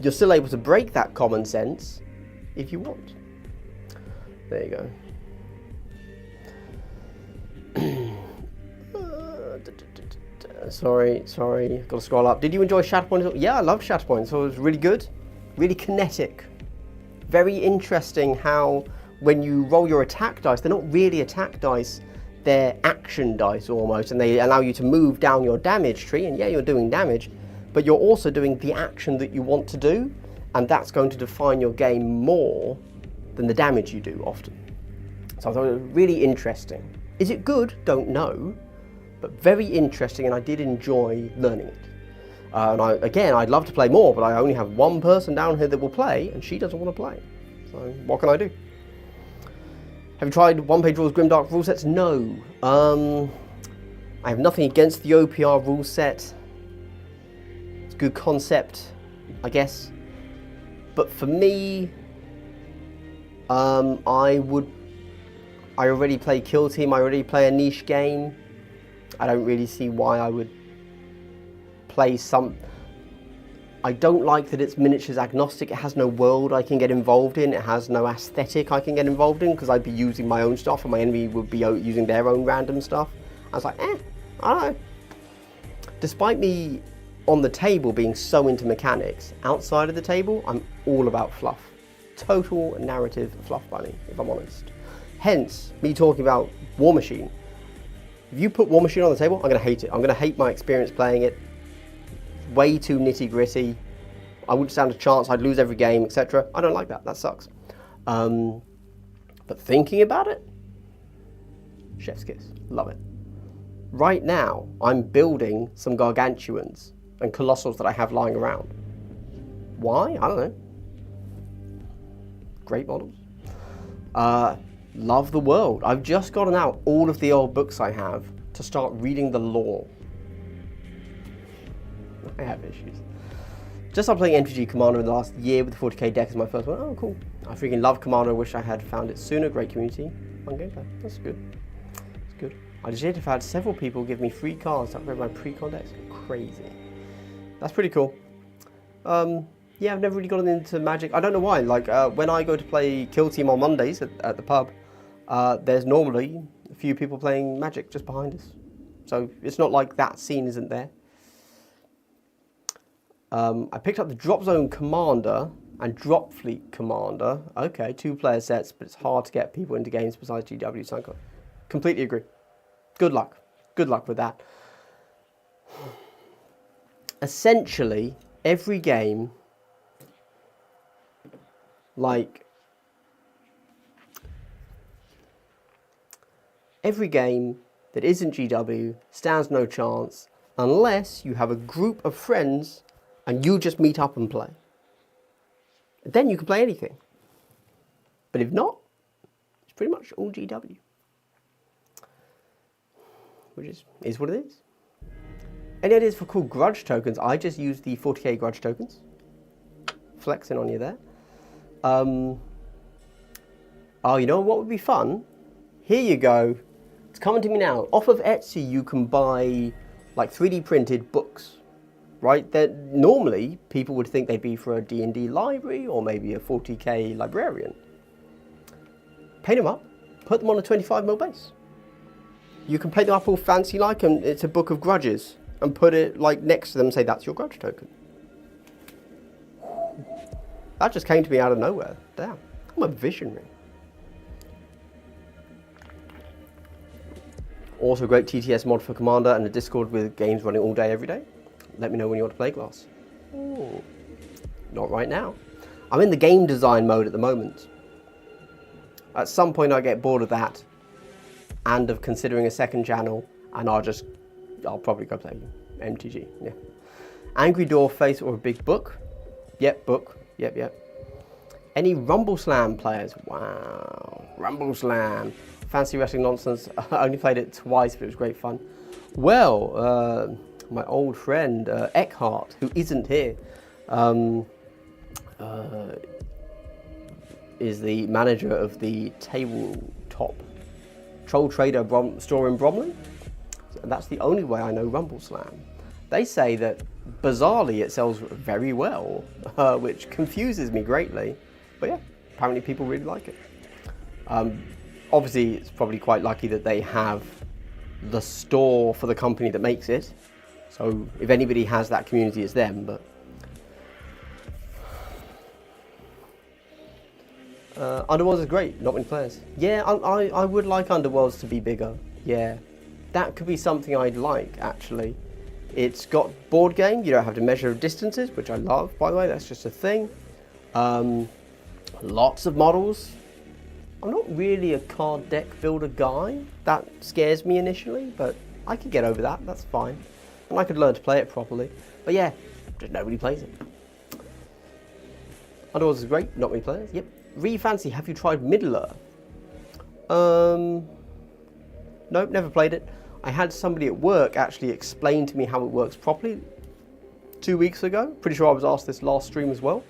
You're still able to break that common sense if you want. There you go. Sorry, got to scroll up. Did you enjoy Shatterpoint? Yeah, I love Shatterpoint, so it was really good. Really kinetic. Very interesting how when you roll your attack dice, they're not really attack dice, they're action dice almost, and they allow you to move down your damage tree, and yeah, you're doing damage, but you're also doing the action that you want to do, and that's going to define your game more than the damage you do often. So I thought it was really interesting. Is it good? Don't know. but very interesting, and I did enjoy learning it. And I'd love to play more, but I only have one person down here that will play, and she doesn't want to play. So what can I do? Have you tried one-page rules, Grimdark rule sets? No. I have nothing against the OPR rule set. It's a good concept, I guess. But for me, I already play Kill Team, I already play a niche game. I don't really see why I would play some... I don't like that it's miniatures agnostic. It has no world I can get involved in. It has no aesthetic I can get involved in, because I'd be using my own stuff and my enemy would be using their own random stuff. I was like, I don't know. Despite me on the table being so into mechanics, outside of the table, I'm all about fluff. Total narrative fluff bunny, if I'm honest. Hence, me talking about War Machine. If you put War Machine on the table, I'm going to hate it. I'm going to hate my experience playing it. Way too nitty gritty. I wouldn't stand a chance. I'd lose every game, etc. I don't like that. That sucks. But thinking about it, chef's kiss. Love it. Right now, I'm building some gargantuans and colossals that I have lying around. Why? I don't know. Great models. Love the world. I've just gotten out all of the old books I have to start reading the lore. I have issues. Just started playing MTG Commander in the last year with the 40k deck as my first one. Oh, cool. I freaking love Commander. I wish I had found it sooner. Great community. Fun gameplay. That's good. That's good. I just have had several people give me free cards to upgrade my pre-con decks. Crazy. That's pretty cool. Yeah, I've never really gotten into Magic. I don't know why. Like, when I go to play Kill Team on Mondays at the pub, there's normally a few people playing Magic just behind us. So it's not like that scene isn't there. I picked up the Drop Zone Commander and Drop Fleet Commander. Okay, 2-player sets, but it's hard to get people into games besides GW. So I completely agree. Good luck. Good luck with that. Essentially, every game, every game that isn't GW stands no chance unless you have a group of friends and you just meet up and play. Then you can play anything. But if not, it's pretty much all GW. Which is what it is. Any ideas for cool grudge tokens? I just use the 40k grudge tokens. Flexing on you there. Oh, you know what would be fun? Here you go. It's coming to me now. Off of Etsy, you can buy like 3D printed books. Right, that normally people would think they'd be for a D&D library or maybe a 40k librarian. Paint them up, put them on a 25mm base. You can paint them up all fancy like, and it's a book of grudges, and put it like next to them and say that's your grudge token. That just came to me out of nowhere. Damn, I'm a visionary. Also great TTS mod for Commander and a Discord with games running all day every day. Let me know when you want to play Glass. Ooh, not right now. I'm in the game design mode at the moment. At some point I get bored of that and of considering a second channel, and I'll probably go play MTG, yeah. Angry Door Face or a big book? Yep, book, yep. Any Rumble Slam players? Wow, Rumble Slam. Fancy wrestling nonsense. I only played it twice, but it was great fun. Well, my old friend Eckhart, who isn't here, is the manager of the tabletop Troll Trader store in Bromley. And that's the only way I know Rumble Slam. They say that bizarrely it sells very well, which confuses me greatly. But yeah, apparently people really like it. Obviously, it's probably quite lucky that they have the store for the company that makes it. So if anybody has that community, it's them. But Underworlds is great, not many players. Yeah, I would like Underworlds to be bigger. Yeah, that could be something I'd like, actually. It's got board game, you don't have to measure distances, which I love, by the way, that's just a thing. Lots of models. I'm not really a card deck builder guy. That scares me initially, but I could get over that, that's fine. And I could learn to play it properly. But yeah, just nobody plays it. Underworlds is great, not many players, yep. Fancy, have you tried Middle-earth? Nope, never played it. I had somebody at work actually explain to me how it works properly 2 weeks ago. Pretty sure I was asked this last stream as well.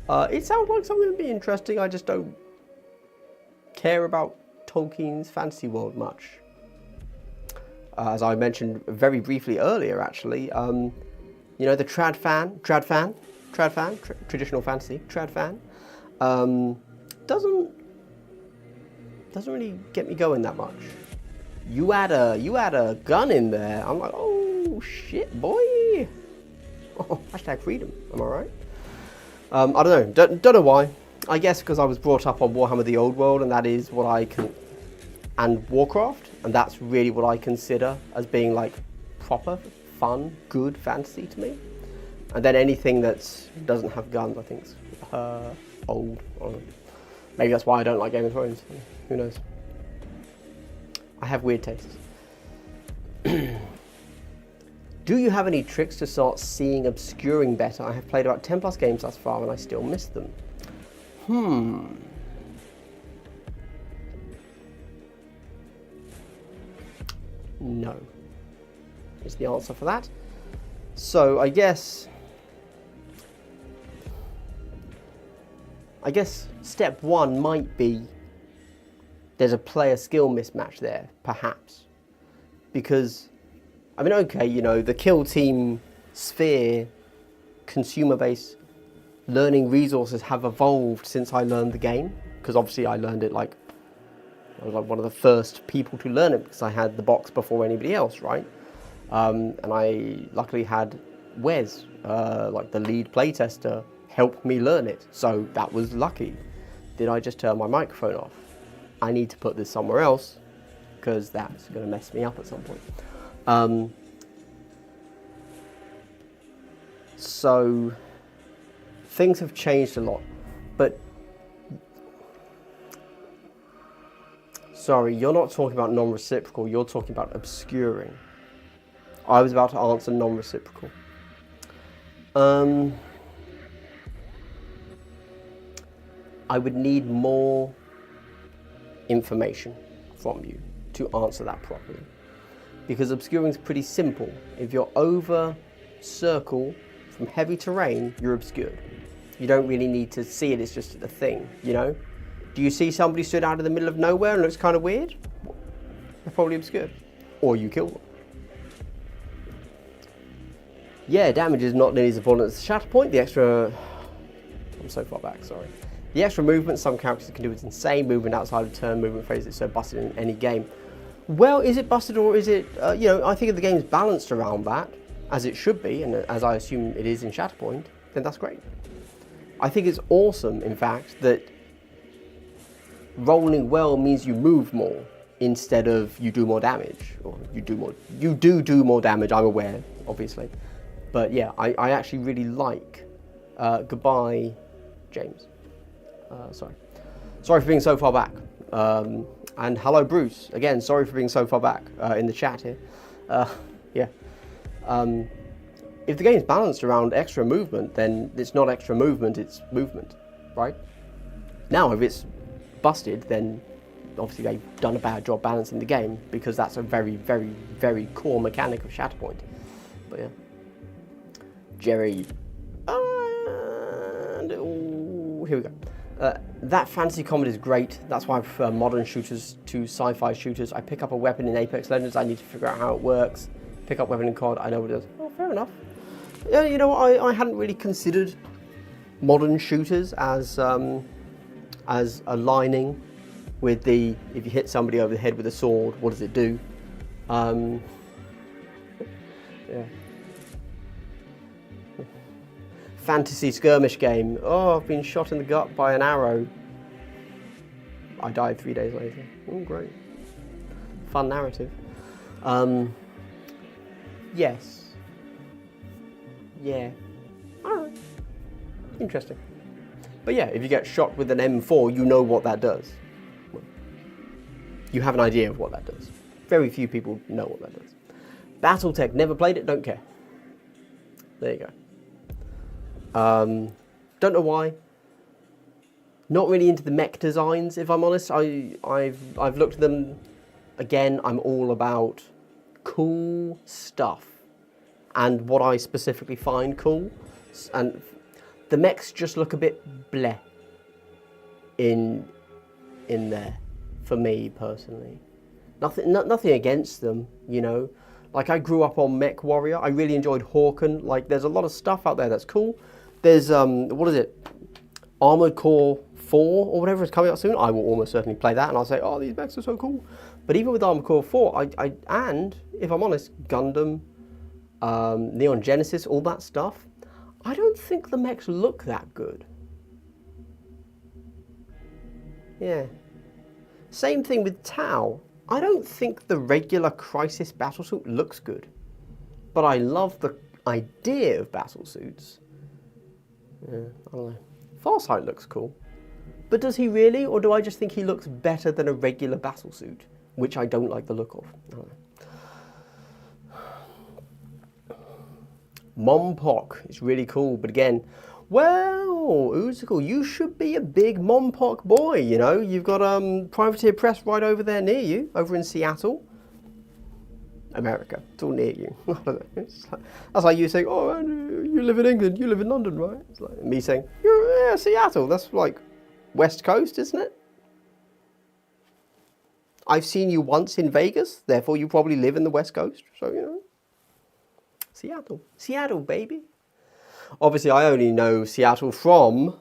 It sounds like something that would be interesting. I just don't care about Tolkien's fantasy world much. As I mentioned very briefly earlier, actually, you know, the trad fan, traditional fantasy, trad fan, doesn't really get me going that much. You add a gun in there, I'm like, oh shit, boy. Oh, hashtag freedom, am I right? I don't know, don't know why. I guess because I was brought up on Warhammer the Old World, and that is what I can, and Warcraft, and that's really what I consider as being like proper, fun, good fantasy to me. And then anything that doesn't have guns, I think is old. I don't know. Maybe that's why I don't like Game of Thrones. Who knows? I have weird tastes. Do you have any tricks to start seeing obscuring better? I have played about 10 plus games thus far and I still miss them. No, is the answer for that. So I guess step one might be there's a player skill mismatch there, perhaps. Because, I mean, okay, you know, the kill team sphere, consumer-based learning resources have evolved since I learned the game. Because obviously I learned it I was like one of the first people to learn it because I had the box before anybody else, right? And I luckily had Wes, like the lead playtester, help me learn it. So that was lucky. Did I just turn my microphone off? I need to put this somewhere else because that's going to mess me up at some point. So things have changed a lot, but sorry, you're not talking about non-reciprocal, you're talking about obscuring. I was about to answer non-reciprocal. I would need more information from you to answer that properly. Because obscuring is pretty simple. If you're over circle from heavy terrain, you're obscured. You don't really need to see it, it's just a thing, you know? Do you see somebody stood out in the middle of nowhere and looks kind of weird? They're probably obscured. Or you kill them. Yeah, damage is not nearly as important as the shatter point. The extra... I'm so far back, sorry. The extra movement some characters can do is insane. Movement outside of turn movement phase is so busted in any game. Well, is it busted or is it... you know, I think if the game's balanced around that, as it should be, and as I assume it is in Shatterpoint, then that's great. I think it's awesome, in fact, that rolling well means you move more instead of you do more damage. Or you do more damage, I'm aware, obviously. But yeah, I actually really like... goodbye, James. Sorry for being so far back. And hello, Bruce. Again, sorry for being so far back in the chat here. Yeah. If the game's balanced around extra movement, then it's not extra movement, it's movement, right? Now, if it's busted, then obviously they've done a bad job balancing the game because that's a very, very, very core mechanic of Shatterpoint. But yeah. Jerry. And here we go. That fantasy combat is great. That's why I prefer modern shooters to sci-fi shooters. I pick up a weapon in Apex Legends. I need to figure out how it works. Pick up weapon in COD. I know what it does. Oh, fair enough. Yeah, you know what? I hadn't really considered modern shooters as aligning with the if you hit somebody over the head with a sword, what does it do? Yeah. Fantasy skirmish game. Oh, I've been shot in the gut by an arrow. I died 3 days later. Oh, great. Fun narrative. Yes. Yeah. Alright. Interesting. But yeah, if you get shot with an M4, you know what that does. You have an idea of what that does. Very few people know what that does. Battletech, never played it, don't care. There you go. Don't know why. Not really into the mech designs, if I'm honest. I've looked at them. Again, I'm all about cool stuff and what I specifically find cool. And the mechs just look a bit bleh in there for me personally. Nothing against them, you know. Like, I grew up on Mech Warrior. I really enjoyed Hawken. Like, there's a lot of stuff out there that's cool. There's what is it? Armored Core 4 or whatever is coming out soon. I will almost certainly play that, and I'll say, oh, these mechs are so cool. But even with Armored Core 4, and if I'm honest, Gundam, Neon Genesis, all that stuff, I don't think the mechs look that good. Yeah. Same thing with Tau. I don't think the regular Crisis battlesuit looks good, but I love the idea of battlesuits. Yeah, I don't know. Farsight looks cool, but does he really, or do I just think he looks better than a regular battlesuit, which I don't like the look of? I don't know. Mompok is really cool, but again, well, Uzical, you should be a big Mompok boy, you know. You've got Privateer Press right over there near you, over in Seattle. America, it's all near you. I don't know. That's like you saying, oh, you live in England, you live in London, right? It's like me saying, yeah, Seattle, that's like West Coast, isn't it? I've seen you once in Vegas, therefore you probably live in the West Coast, so, you know. Seattle, baby. Obviously, I only know Seattle from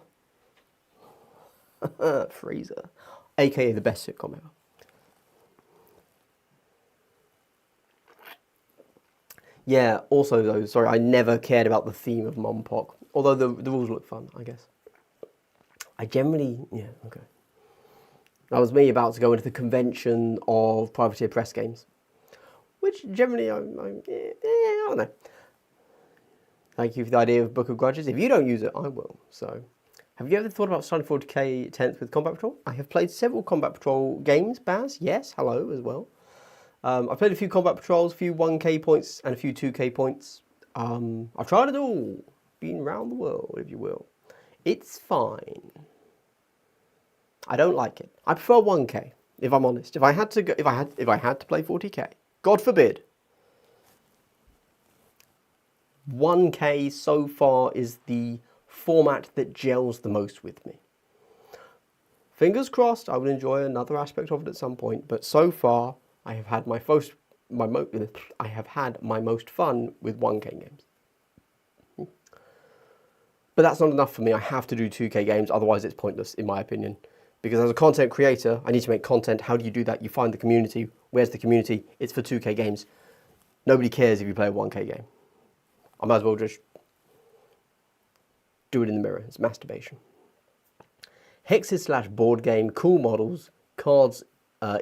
Freezer, aka the best sitcom ever. Yeah, also though, sorry, I never cared about the theme of Mompok, although the rules look fun, I guess. I generally, yeah, okay. That was me about to go into the convention of Privateer Press games, which generally, I don't know. Thank you for the idea of Book of Grudges. If you don't use it, I will. So, have you ever thought about starting 40k 10th with Combat Patrol? I have played several Combat Patrol games, Baz. Yes, hello as well. I've played a few Combat Patrols, a few 1k points, and a few 2k points. I've tried it all. Been around the world, if you will. It's fine. I don't like it. I prefer 1k, if I'm honest. If I had to go, if I had to play 40k, God forbid. 1k so far is the format that gels the most with me. Fingers crossed, I will enjoy another aspect of it at some point, but so far I have had my most fun with 1k games. But that's not enough for me. I have to do 2k games, otherwise it's pointless in my opinion. Because as a content creator, I need to make content. How do you do that? You find the community. Where's the community? It's for 2k games. Nobody cares if you play a 1k game. I might as well just do it in the mirror. It's masturbation. Hexes / board game, cool models, cards,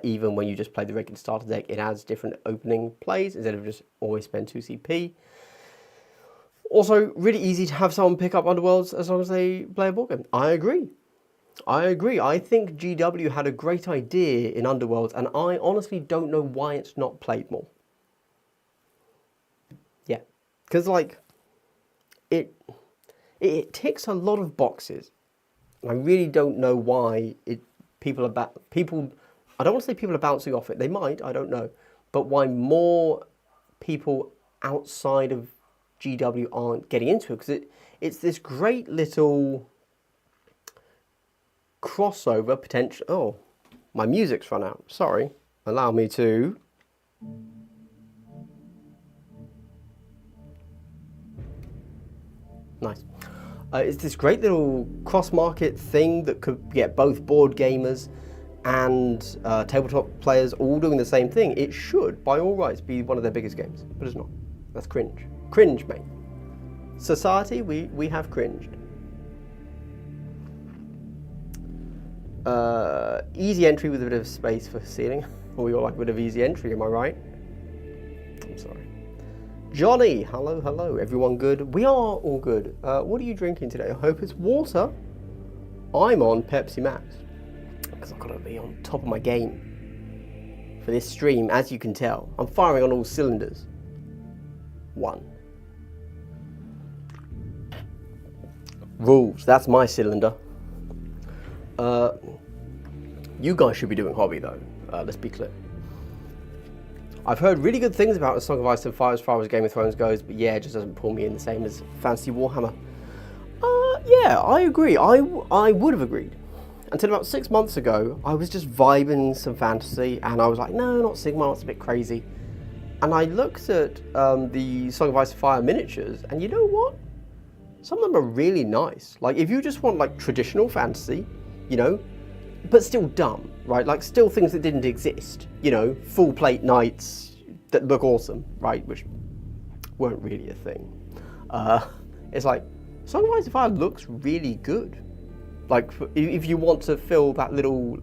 even when you just play the regular starter deck, it adds different opening plays instead of just always spend 2 CP. Also, really easy to have someone pick up Underworlds as long as they play a board game. I agree. I think GW had a great idea in Underworlds, and I honestly don't know why it's not played more. Yeah. Because, like, it ticks a lot of boxes. I really don't know why people, I don't want to say people are bouncing off it. They might, I don't know. But why more people outside of GW aren't getting into it. Because it's this great little crossover potential. Oh, my music's run out. Sorry. Allow me to... Nice. It's this great little cross-market thing that could get both board gamers and tabletop players all doing the same thing. It should, by all rights, be one of their biggest games, but it's not. That's cringe. Cringe, mate. Society, we have cringed. Easy entry with a bit of space for ceiling. We all like a bit of easy entry, am I right? I'm sorry. Johnny, hello, everyone good? We are all good. What are you drinking today? I hope it's water. I'm on Pepsi Max because I've got to be on top of my game for this stream. As you can tell, I'm firing on all cylinders. 1. Rules, that's my cylinder. You guys should be doing Hobby though, let's be clear. I've heard really good things about A Song of Ice and Fire as far as Game of Thrones goes, but yeah, it just doesn't pull me in the same as Fantasy Warhammer. Yeah, I agree. I would have agreed. Until about 6 months ago, I was just vibing some fantasy, and I was like, no, not Sigmar, it's a bit crazy. And I looked at the Song of Ice and Fire miniatures, and you know what? Some of them are really nice. Like, if you just want, like, traditional fantasy, you know, but still dumb, right? Like, still things that didn't exist, you know, full plate knights that look awesome, right? Which weren't really a thing. It's like, Song of Ice and Fire looks really good. Like, if you want to fill that little,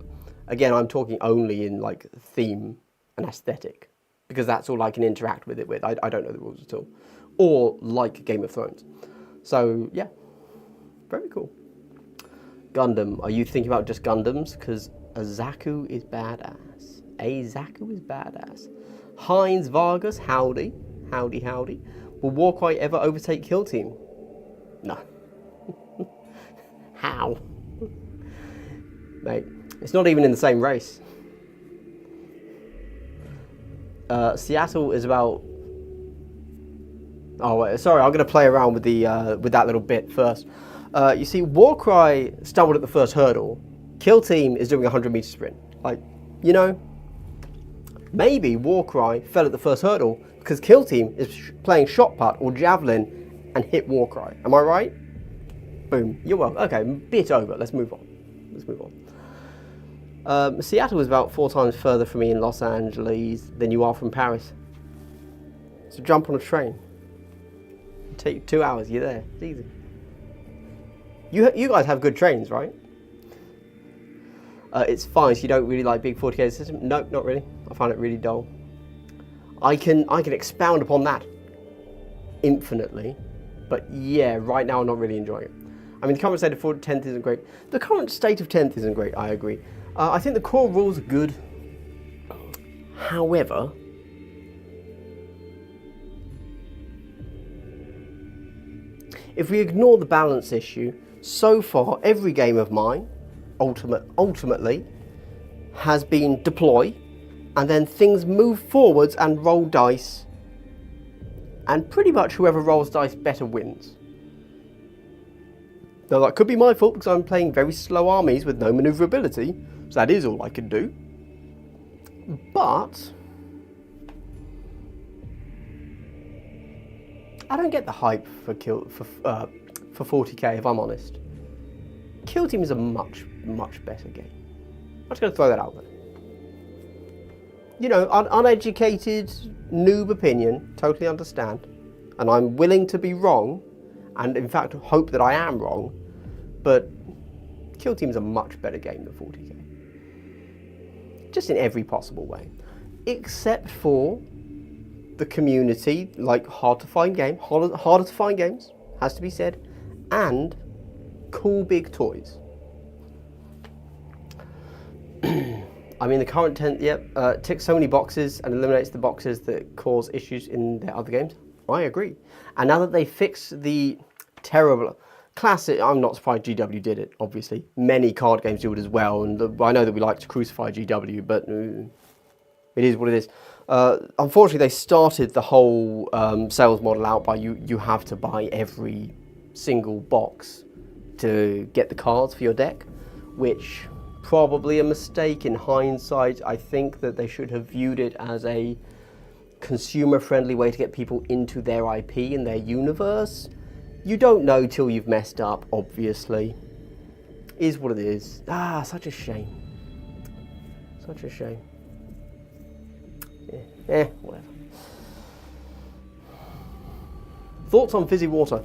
again, I'm talking only in, like, theme and aesthetic, because that's all I can interact with it with. I don't know the rules at all. Or, like, Game of Thrones. So, yeah, very cool. Gundam, are you thinking about just Gundams? Because a Zaku is badass. A Zaku is badass. Heinz Vargas, howdy. Howdy, howdy. Will Warcry ever overtake Kill Team? No. How? Mate, it's not even in the same race. Seattle is about... Oh, wait, sorry, I'm going to play around with the with that little bit first. You see, Warcry stumbled at the first hurdle. Kill Team is doing a 100-meter sprint. Like, you know, maybe Warcry fell at the first hurdle because Kill Team is playing shot put or javelin and hit Warcry. Am I right? Boom. You're welcome. Okay, bit over. Let's move on. Let's move on. Seattle is about 4 times further from me in Los Angeles than you are from Paris. So jump on a train. Take you 2 hours. You're there. It's easy. You guys have good trains, right? It's fine, so you don't really like big 40K system? No, not really. I find it really dull. I can expound upon that infinitely, but yeah, right now I'm not really enjoying it. I mean, the current state of 10th isn't great. The current state of 10th isn't great, I agree. I think the core rules are good. However, if we ignore the balance issue, so far every game of mine, ultimately, has been deploy, and then things move forwards and roll dice, and pretty much whoever rolls dice better wins. Now that could be my fault because I'm playing very slow armies with no maneuverability, so that is all I can do. But I don't get the hype for 40k, if I'm honest. Kill Team is a much better game. I'm just going to throw that out there. You know, uneducated noob opinion, totally understand, and I'm willing to be wrong, and in fact hope that I am wrong. But Kill Team is a much better game than 40k, just in every possible way, except for the community, like harder to find games, has to be said, and cool big toys. I mean, the current 10th, ticks so many boxes and eliminates the boxes that cause issues in their other games. I agree. And now that they fixed the terrible classic, I'm not surprised GW did it, obviously. Many card games do it as well, and I know that we like to crucify GW, but it is what it is. Unfortunately, they started the whole sales model out by you have to buy every single box to get the cards for your deck, which probably a mistake in hindsight. I think that they should have viewed it as a consumer-friendly way to get people into their IP and their universe. You don't know till you've messed up, obviously. Is what it is. Ah, such a shame. Such a shame. Yeah, whatever. Thoughts on fizzy water?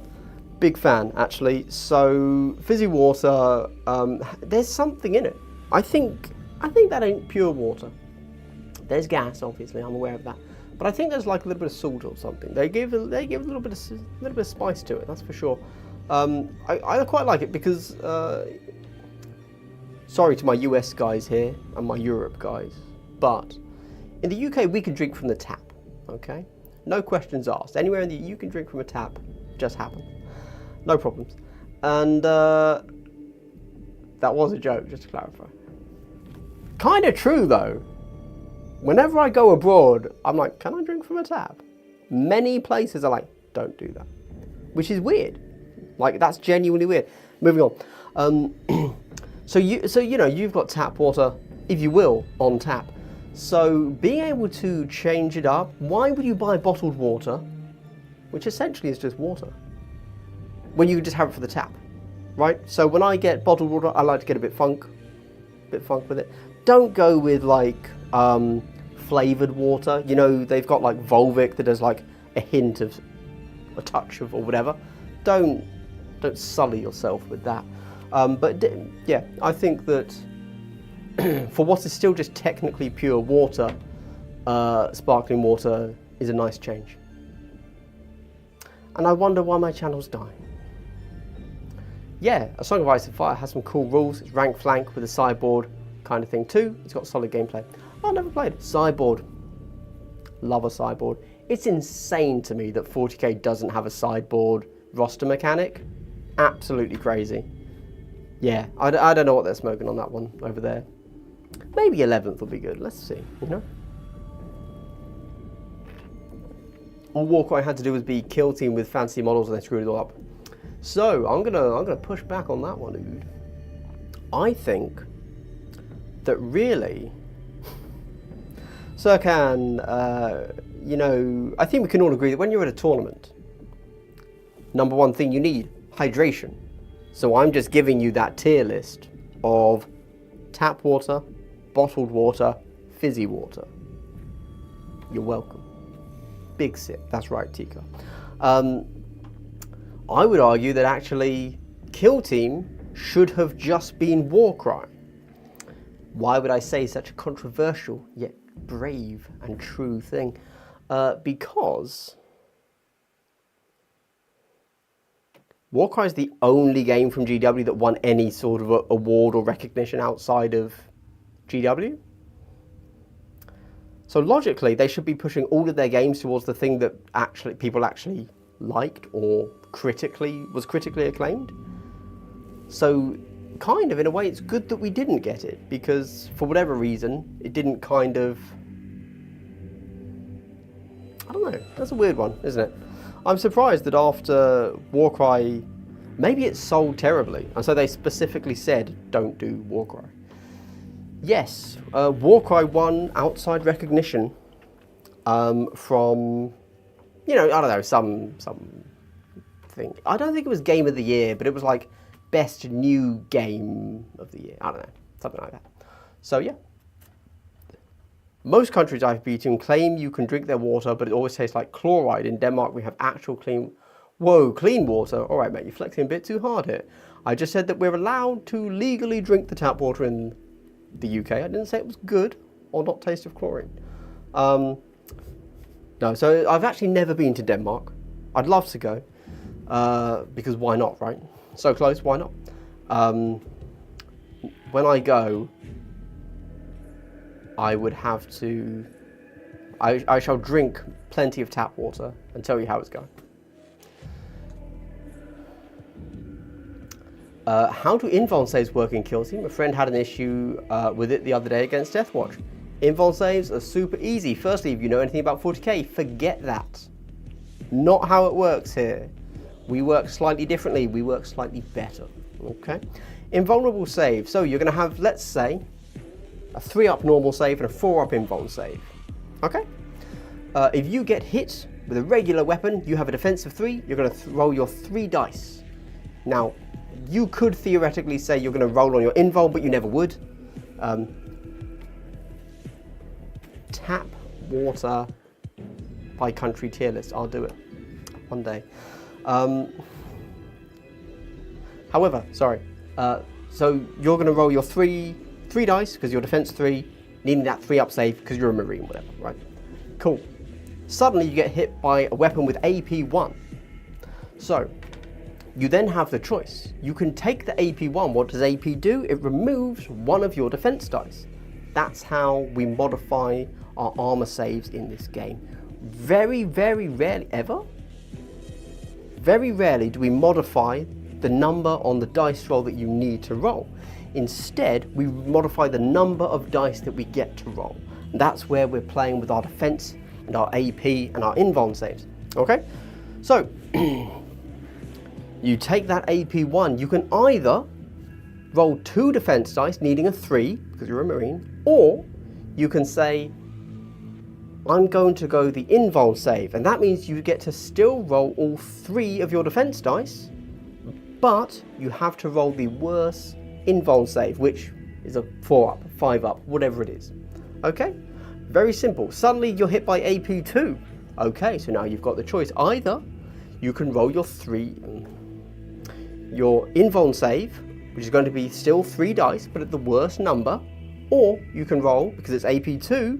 Big fan, actually. So, fizzy water, there's something in it. I think that ain't pure water. There's gas, obviously, I'm aware of that. But I think there's like a little bit of salt or something. They give a little bit of spice to it, that's for sure. I quite like it because, sorry to my US guys here and my Europe guys, but in the UK we can drink from the tap, okay? No questions asked. Anywhere in the you can drink from a tap, just happens. No problems. And that was a joke, just to clarify. Kind of true though. Whenever I go abroad, I'm like, can I drink from a tap? Many places are like, don't do that. Which is weird. Like, that's genuinely weird. Moving on. So you know, you've got tap water, if you will, on tap. So being able to change it up, why would you buy bottled water, which essentially is just water, when you can just have it for the tap, right? So when I get bottled water, I like to get a bit funk with it. Don't go with like flavored water. You know, they've got like Volvic that does like a hint of a touch of or whatever. Don't sully yourself with that. But yeah, I think that for what is still just technically pure water, sparkling water is a nice change. And I wonder why my channel's dying. Yeah, A Song of Ice and Fire has some cool rules. It's rank flank with a sideboard kind of thing too. It's got solid gameplay. I've never played it. Sideboard. Love a sideboard. It's insane to me that 40k doesn't have a sideboard roster mechanic. Absolutely crazy. Yeah, I don't know what they're smoking on that one over there. Maybe 11th will be good. Let's see, you know. All Warcry had to do was be kill team with fancy models and they screwed it all up. So I'm gonna push back on that one, dude. I think that really, Serkan, you know, I think we can all agree that when you're at a tournament, number one thing you need, hydration. So I'm just giving you that tier list of tap water, bottled water, fizzy water. You're welcome. Big sip, that's right, Tika. I would argue that actually Kill Team should have just been Warcry. Why would I say such a controversial yet brave and true thing? Because Warcry is the only game from GW that won any sort of award or recognition outside of GW. So logically, they should be pushing all of their games towards the thing that people actually liked or was critically acclaimed. So kind of in a way it's good that we didn't get it, because for whatever reason it didn't kind of, I don't know, that's a weird one, isn't it? I'm surprised that after Warcry, maybe it sold terribly and so they specifically said don't do Warcry. Yes, Warcry won outside recognition from, you know, I don't know, some thing. I don't think it was Game of the Year, but it was like Best New Game of the Year. I don't know, something like that. So yeah. Most countries I've beaten claim you can drink their water, but it always tastes like chloride. In Denmark, we have actual clean water. All right, mate, you're flexing a bit too hard here. I just said that we're allowed to legally drink the tap water in the UK. I didn't say it was good or not taste of chlorine. No, so I've actually never been to Denmark. I'd love to go, because why not, right? So close, why not? When I go, I would have to, I shall drink plenty of tap water and tell you how it's going. How do invuln saves work in Kill Team? A friend had an issue with it the other day against Deathwatch. Invuln saves are super easy. Firstly, if you know anything about 40k, forget that. Not how it works here. We work slightly differently. We work slightly better. Okay. Invulnerable save. So you're going to have, let's say, a 3-up normal save and a 4-up invuln save. Okay. If you get hit with a regular weapon, you have a defense of 3. You're going to roll your 3 dice. Now, you could theoretically say you're going to roll on your invuln, but you never would. Tap water by country tier list. I'll do it one day. However, sorry. So you're going to roll your three dice because your defense 3, needing that 3-up save because you're a marine, whatever, right? Cool. Suddenly you get hit by a weapon with AP 1. So you then have the choice. You can take the AP 1. What does AP do? It removes one of your defense dice. That's how we modify our armor saves in this game. very, very rarely, ever? Very rarely do we modify the number on the dice roll that you need to roll. Instead, we modify the number of dice that we get to roll. And that's where we're playing with our defense and our AP and our invuln saves. Okay? So, you take that AP1, you can either roll 2 defense dice needing a 3 because you're a Marine, or you can say, I'm going to go the invuln save, and that means you get to still roll all 3 of your defense dice, but you have to roll the worst invuln save, which is a 4 up, 5 up, whatever it is. Okay? Very simple. Suddenly you're hit by AP2. Okay, so now you've got the choice. Either you can roll your invuln save, which is going to be still 3 dice, but at the worst number, or you can roll, because it's AP2,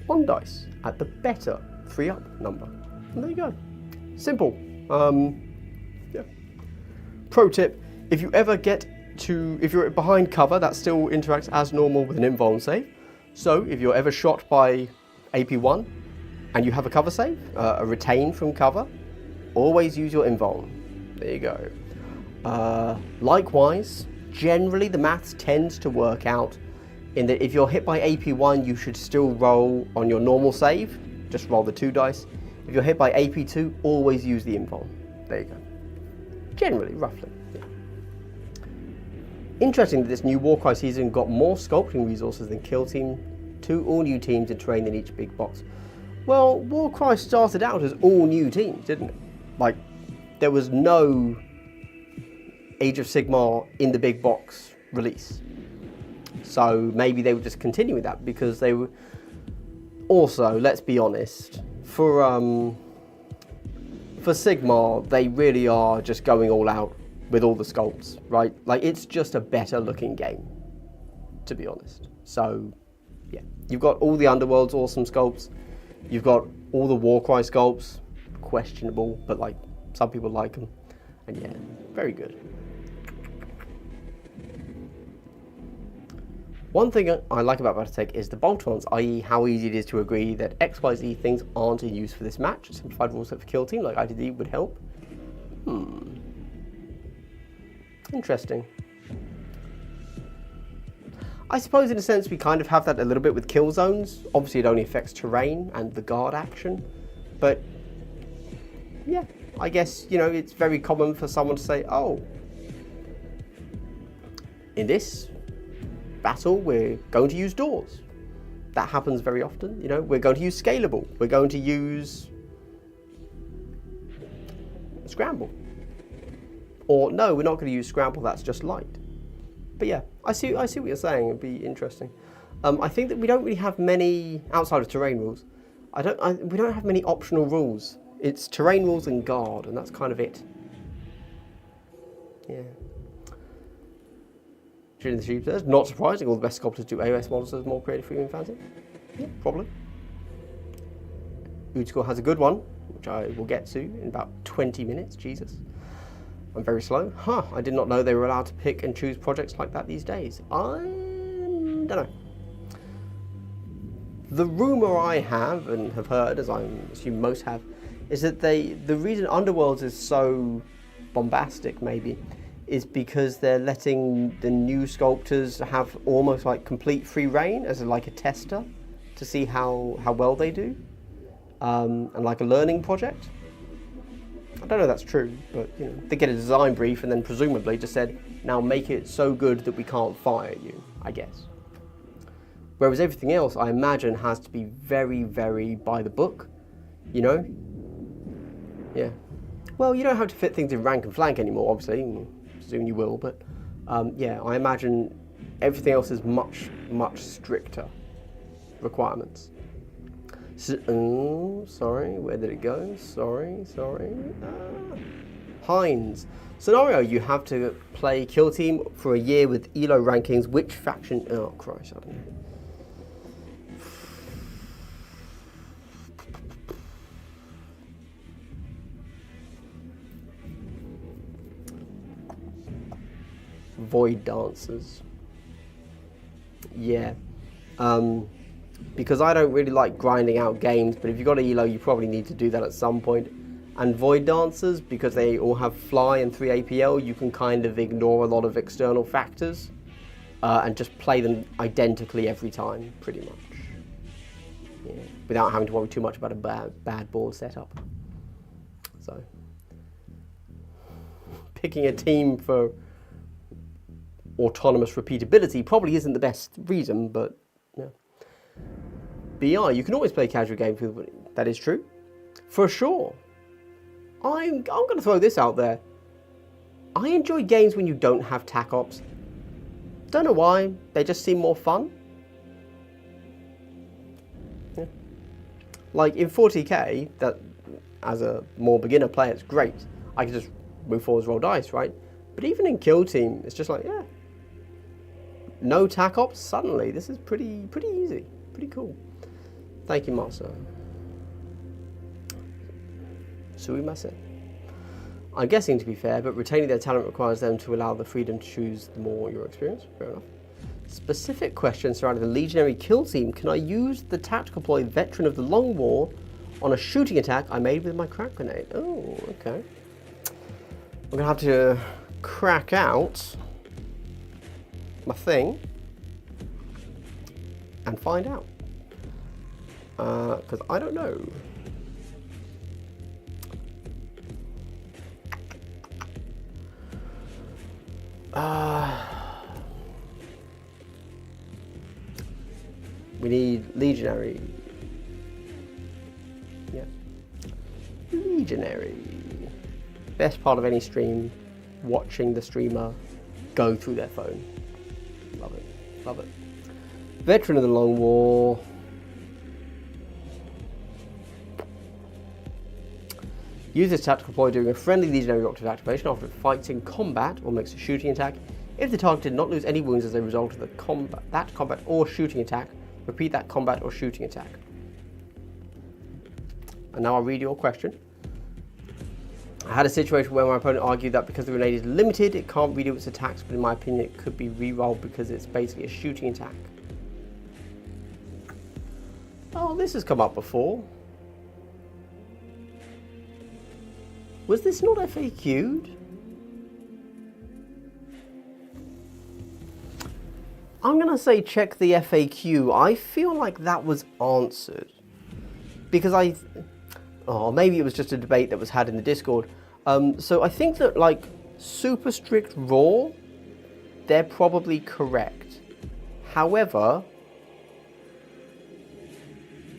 1 dice at the better 3 up number. And there you go. Simple. Yeah. Pro tip, if you ever if you're behind cover, that still interacts as normal with an invuln save. So if you're ever shot by AP1 and you have a cover save, a retain from cover, always use your invuln. There you go. Likewise, generally the maths tends to work out in that if you're hit by AP1, you should still roll on your normal save, just roll the 2 dice. If you're hit by AP2, always use the invuln. There you go. Generally, roughly. Yeah. Interesting that this new Warcry season got more sculpting resources than Kill Team, 2 all new teams and terrain in each big box. Well, Warcry started out as all new teams, didn't it? Like, there was no Age of Sigmar in the big box release. So maybe they would just continue with that because they were also, let's be honest, for Sigmar, they really are just going all out with all the sculpts, right? Like, it's just a better looking game, to be honest. So yeah, you've got all the Underworld's awesome sculpts, you've got all the Warcry sculpts, questionable, but like some people like them, and yeah, very good. One thing I like about Battletech is the bolt-ons, i.e. how easy it is to agree that XYZ things aren't in use for this match. A simplified rule set for Kill Team like IDD would help. Interesting. I suppose in a sense we kind of have that a little bit with kill zones. Obviously it only affects terrain and the guard action, but yeah, I guess, you know, it's very common for someone to say, oh, in this battle we're going to use doors. That happens very often, you know, we're going to use scalable, we're going to use scramble. Or no, we're not going to use scramble, that's just light. But yeah, I see what you're saying, it'd be interesting. I think that we don't really have many, outside of terrain rules, we don't have many optional rules. It's terrain rules and guard, and that's kind of it. Yeah. Shooting the sheep says, not surprising, all the best sculptors do AOS monsters more creative for you in fantasy. Yeah, probably. Udscore has a good one, which I will get to in about 20 minutes, Jesus. I'm very slow. Huh, I did not know they were allowed to pick and choose projects like that these days. I don't know. The rumour I have, and have heard, as I assume most have, is that the reason Underworlds is so bombastic, maybe, is because they're letting the new sculptors have almost like complete free reign as like a tester to see how well they do, and like a learning project. I don't know if that's true, but you know, they get a design brief and then presumably just said, now make it so good that we can't fire you, I guess. Whereas everything else, I imagine, has to be very, very by the book, you know? Yeah. Well, you don't have to fit things in rank and flank anymore, obviously. Soon you will, but yeah, I imagine everything else is much, much stricter requirements. So, sorry, where did it go? Sorry. Hines. Scenario, you have to play Kill Team for a year with ELO rankings. Which faction? Oh, Christ, I don't know. Void Dancers. Yeah. because I don't really like grinding out games, but if you've got an ELO, you probably need to do that at some point. And Void Dancers, because they all have Fly and 3 APL, you can kind of ignore a lot of external factors and just play them identically every time, pretty much. Yeah, without having to worry too much about a bad board setup. So, picking a team for autonomous repeatability probably isn't the best reason, but yeah. BR, you can always play casual games with, that is true, for sure. I'm going to throw this out there. I enjoy games when you don't have TAC ops. Don't know why, they just seem more fun. Yeah. Like in 40k, that as a more beginner player, it's great. I can just move forwards, roll dice, right? But even in Kill Team, it's just like, yeah. No TAC ops, suddenly, this is pretty easy, pretty cool. Thank you, Master. Suimase. I'm guessing to be fair, but retaining their talent requires them to allow the freedom to choose the more your experience. Fair enough. Specific question surrounding the Legionary Kill Team. Can I use the tactical ploy Veteran of the Long War on a shooting attack I made with my crack grenade? Oh, okay. I'm going to have to crack out my thing and find out. Because I don't know. We need Legionary. Yeah. Legionary. Best part of any stream, watching the streamer go through their phone. Love it. Love it. Veteran of the Long War. Use this tactical ploy during a friendly Legionary Octave activation after it fights in combat or makes a shooting attack. If the target did not lose any wounds as a result of the combat or shooting attack, repeat that combat or shooting attack. And now I'll read your question. I had a situation where my opponent argued that because the grenade is limited, it can't redo its attacks, but in my opinion it could be re-rolled because it's basically a shooting attack. Oh, this has come up before. Was this not FAQ'd? I'm going to say check the FAQ. I feel like that was answered. Because oh, maybe it was just a debate that was had in the Discord. So I think that, like, super strict raw, they're probably correct. However,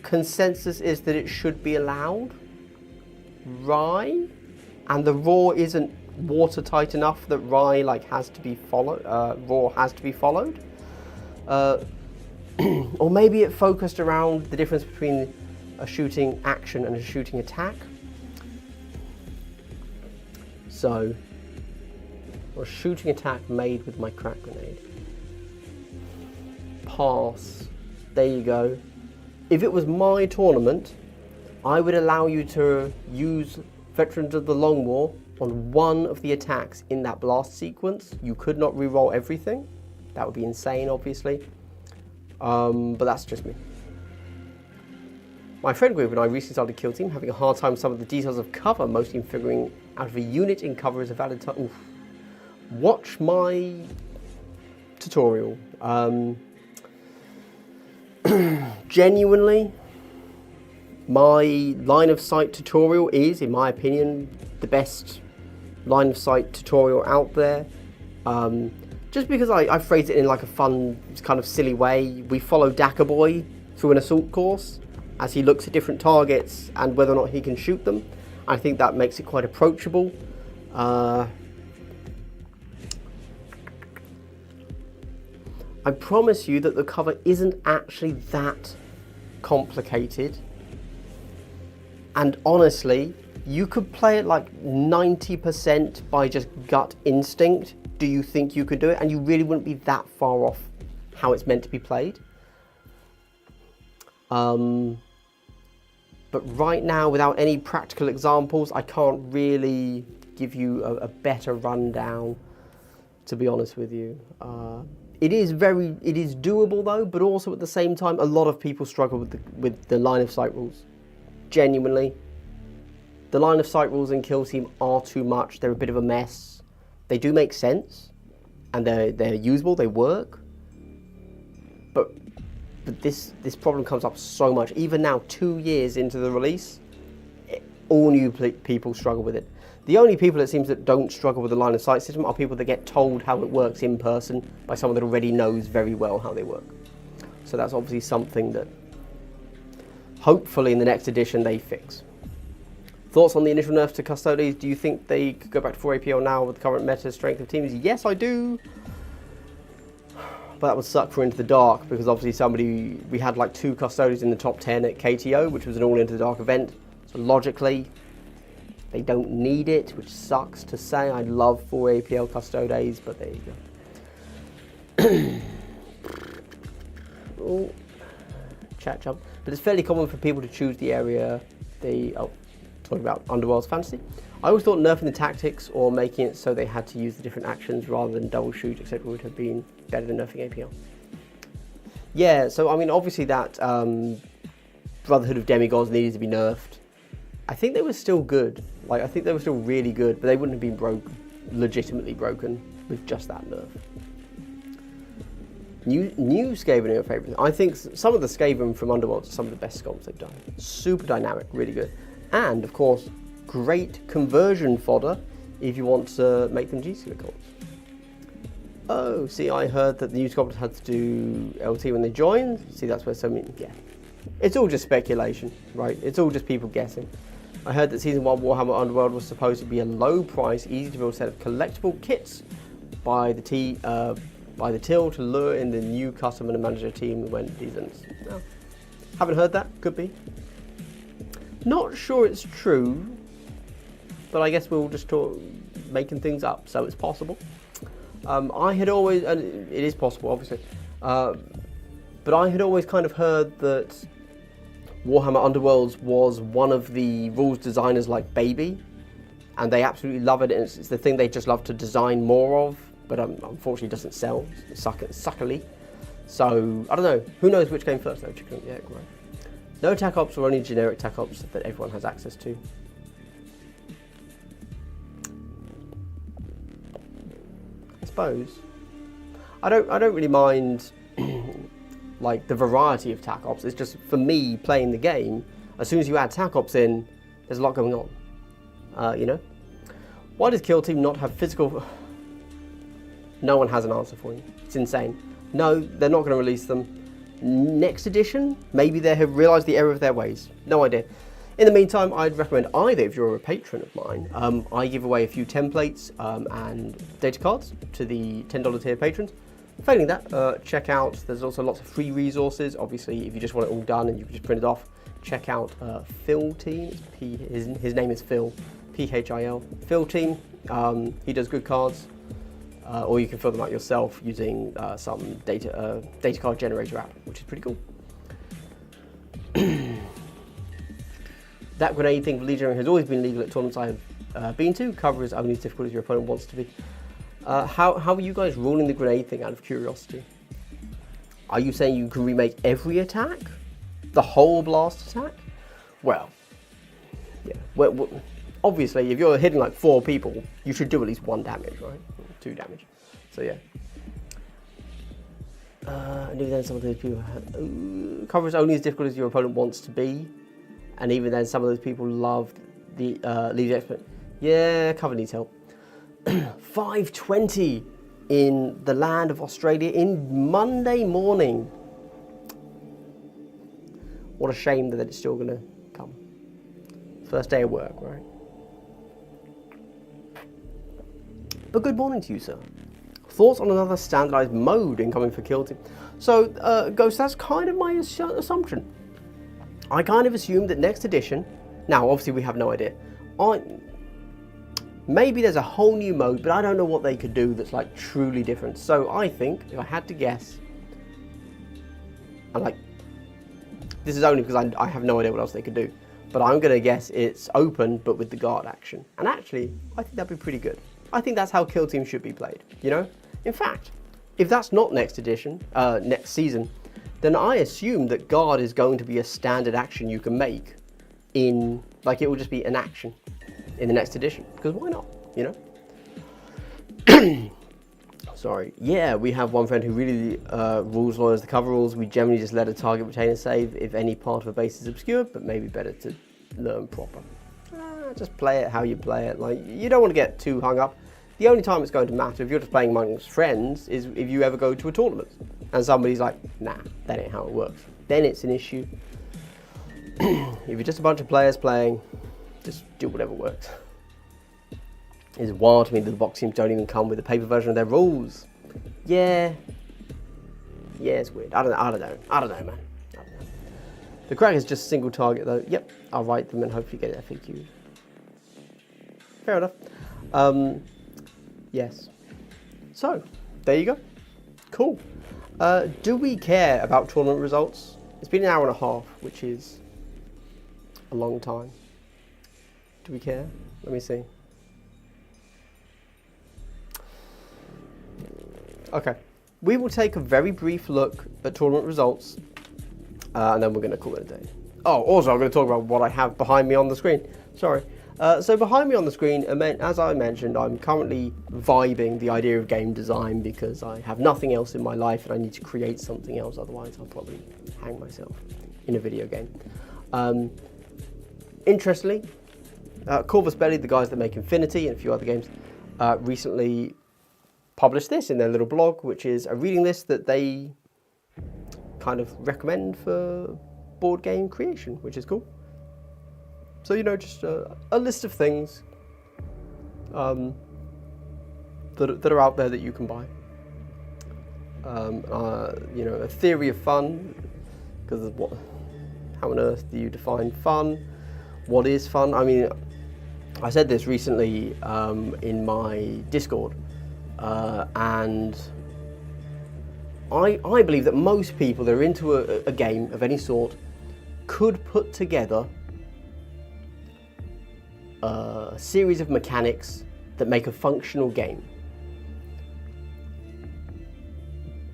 consensus is that it should be allowed. Rye? And the raw isn't watertight enough that rye has to be followed. Raw has to be followed, or maybe it focused around the difference between a shooting action and a shooting attack. So, a shooting attack made with my crack grenade. Pass. There you go. If it was my tournament, I would allow you to use Veterans of the Long War on one of the attacks in that blast sequence. You could not re-roll everything. That would be insane, obviously. But that's just me. My friend group and I recently started Kill Team, having a hard time with some of the details of cover, mostly in figuring out if a unit in cover is a valid time. Oof. Watch my tutorial. Genuinely, my line of sight tutorial is, in my opinion, the best line of sight tutorial out there. Just because I phrase it in like a fun, kind of silly way. We follow Daka Boy through an assault course as he looks at different targets and whether or not he can shoot them. I think that makes it quite approachable. I promise you that the cover isn't actually that complicated. And honestly, you could play it like 90% by just gut instinct. Do you think you could do it? And you really wouldn't be that far off how it's meant to be played. But right now, without any practical examples, I can't really give you a better rundown, to be honest with you. It is doable though, but also at the same time, a lot of people struggle with the line of sight rules. Genuinely, the line of sight rules in Kill Team are too much. They're a bit of a mess. They do make sense, and they're usable. They work. But this problem comes up so much. Even now, 2 years into the release, all new people struggle with it. The only people, it seems, that don't struggle with the line of sight system are people that get told how it works in person by someone that already knows very well how they work. So that's obviously something that hopefully in the next edition they fix. Thoughts on the initial nerf to Custodes? Do you think they could go back to 4 APL now with the current meta strength of teams? Yes, I do. But that would suck for Into the Dark, because obviously we had like 2 Custodes in the top 10 at KTO, which was an all Into the Dark event. So logically, they don't need it, which sucks to say. I love 4 APL Custodes, but there you go. Oh, chat jump. But it's fairly common for people to choose the area talking about Underworld's fantasy. I always thought nerfing the tactics or making it so they had to use the different actions rather than double shoot, etc., would have been better than nerfing APL. Yeah, so I mean, obviously that Brotherhood of Demigods needed to be nerfed. I think they were still good. Like, I think they were still really good, but they wouldn't have been legitimately broken with just that nerf. New Skaven are your favourite. I think some of the Skaven from Underworld are some of the best sculpts they've done. Super dynamic, really good. And, of course, great conversion fodder if you want to make them GC records. Oh, see, I heard that the new sculptors had to do LT when they joined. See, that's where so many, yeah. It's all just speculation, right? It's all just people guessing. I heard that Season 1 Warhammer Underworld was supposed to be a low price, easy to build set of collectible kits by the till to lure in the new customer and manager team when seasons. No. Haven't heard that, could be. Not sure it's true, but I guess we'll just talk making things up, so it's possible. I had always, and it is possible obviously, but I had always kind of heard that Warhammer Underworlds was one of the rules designers like baby, and they absolutely love it, and it's the thing they just love to design more of, but unfortunately it doesn't sell, suckily. So, I don't know, who knows which came first though, chicken or the egg, right? No TAC ops or only generic TAC ops that everyone has access to. I suppose. I don't really mind like the variety of TAC ops. It's just for me playing the game, as soon as you add TAC ops in, there's a lot going on. You know? Why does Kill Team not have physical? No one has an answer for you. It's insane. No, they're not going to release them. Next edition, maybe they have realised the error of their ways. No idea. In the meantime, I'd recommend either, if you're a patron of mine, I give away a few templates and data cards to the $10 tier patrons. Failing that, check out, there's also lots of free resources. Obviously, if you just want it all done and you can just print it off, check out Phil Team. His name is Phil, P-H-I-L. Phil Team, he does good cards. Or you can fill them out yourself using some data card generator app, which is pretty cool. That grenade thing for Legionary has always been legal at tournaments I have been to. Cover is only as difficult as your opponent wants to be. How are you guys ruling the grenade thing out of curiosity? Are you saying you can remake every attack? The whole blast attack? Well, yeah. Well, obviously, if you're hitting like 4 people, you should do at least 1 damage, right? 2 damage. So yeah. And even then, some of those people cover is only as difficult as your opponent wants to be, and even then, some of those people love the lead expert. Yeah, cover needs help. 5:20 in the land of Australia in Monday morning. What a shame that it's still going to come. First day of work, right? But good morning to you, sir. Thoughts on another standardized mode incoming for Kill Team? So, Ghost, that's kind of my assumption. I kind of assumed that next edition, now obviously we have no idea, maybe there's a whole new mode, but I don't know what they could do that's like truly different. So I think, if I had to guess, and like, this is only because I have no idea what else they could do, but I'm going to guess it's open, but with the guard action. And actually, I think that'd be pretty good. I think that's how Kill Team should be played, you know? In fact, if that's not next edition, next season, then I assume that guard is going to be a standard action you can make in, like, it will just be an action in the next edition, because why not, you know? Sorry. Yeah, we have one friend who really rules lawyers the cover rules. We generally just let a target retain a save if any part of a base is obscured, but maybe better to learn proper. Just play it how you play it. Like, you don't want to get too hung up. The only time it's going to matter if you're just playing amongst friends is if you ever go to a tournament and somebody's like, nah, that ain't how it works. Then it's an issue. If you're just a bunch of players playing, just do whatever works. It's wild to me that the box teams don't even come with a paper version of their rules. Yeah, it's weird. I don't know, man. The crack is just a single target though. Yep, I'll write them and hopefully get it FAQ'd. Fair enough. Yes. So, there you go. Cool. Do we care about tournament results? It's been an hour and a half, which is a long time. Do we care? Let me see. Okay. We will take a very brief look at tournament results, and then we're going to call it a day. Oh, also, I'm going to talk about what I have behind me on the screen. Sorry. So behind me on the screen, as I mentioned, I'm currently vibing the idea of game design because I have nothing else in my life and I need to create something else, otherwise I'll probably hang myself in a video game. Interestingly, Corvus Belli, the guys that make Infinity and a few other games, recently published this in their little blog, which is a reading list that they kind of recommend for board game creation, which is cool. So, you know, just a list of things that are out there that you can buy. You know, a theory of fun, because how on earth do you define fun? What is fun? I mean, I said this recently in my Discord, and I believe that most people that are into a game of any sort could put together a series of mechanics that make a functional game.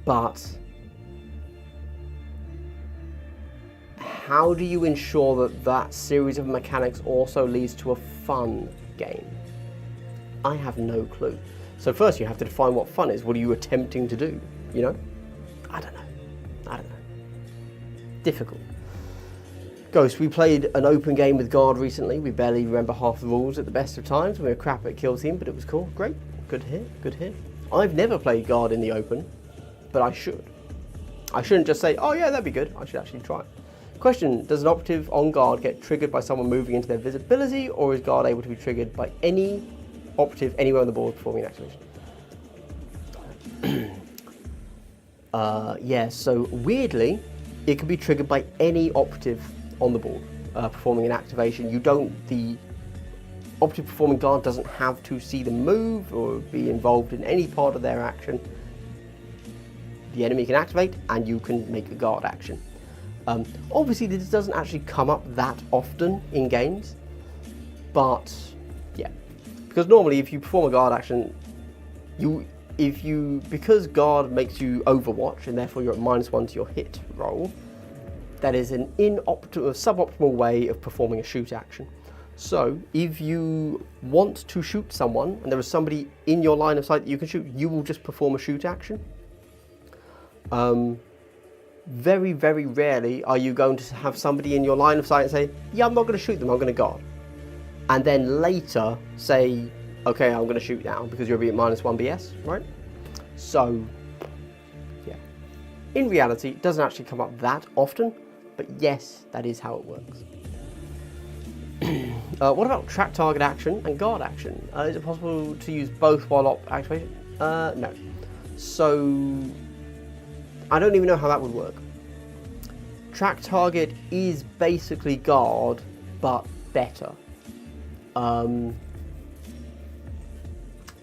But how do you ensure that that series of mechanics also leads to a fun game? I have no clue. So first you have to define what fun is. What are you attempting to do? You know? I don't know. Difficult. Ghost, we played an open game with Guard recently. We barely remember half the rules at the best of times. We were crap at Kill Team, but it was cool. Great. Good to hear. Good to hear. I've never played Guard in the open, but I should. I shouldn't just say, oh yeah, that'd be good. I should actually try it. Question, does an operative on Guard get triggered by someone moving into their visibility, or is Guard able to be triggered by any operative anywhere on the board performing an activation? Yeah, so weirdly, it can be triggered by any operative on the board performing an activation. The operative performing Guard doesn't have to see them move or be involved in any part of their action. The enemy can activate and you can make a Guard action. Obviously this doesn't actually come up that often in games, but yeah, because normally if you perform a Guard action, because Guard makes you Overwatch and therefore you're at -1 to your hit roll, that is an suboptimal way of performing a shoot action. So if you want to shoot someone and there is somebody in your line of sight that you can shoot, you will just perform a shoot action. Very, very rarely are you going to have somebody in your line of sight and say, yeah, I'm not going to shoot them, I'm going to Guard. And then later say, okay, I'm going to shoot now because you'll be at -1 BS, right? So, yeah. In reality, it doesn't actually come up that often, but yes, that is how it works. What about track target action and Guard action? Is it possible to use both while op activation? No. So, I don't even know how that would work. Track target is basically Guard, but better.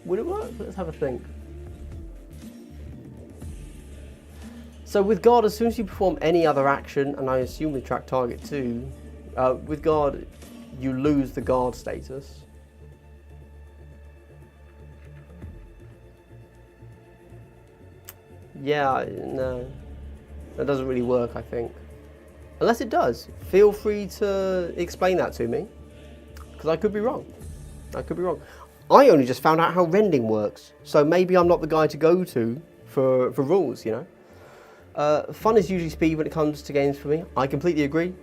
Would it work? Let's have a think. So with Guard, as soon as you perform any other action, and I assume with track target too, with Guard, you lose the Guard status. Yeah, no. That doesn't really work, I think. Unless it does. Feel free to explain that to me. Because I could be wrong. I could be wrong. I only just found out how rending works. So maybe I'm not the guy to go to for rules, you know. Fun is usually speed when it comes to games for me. I completely agree.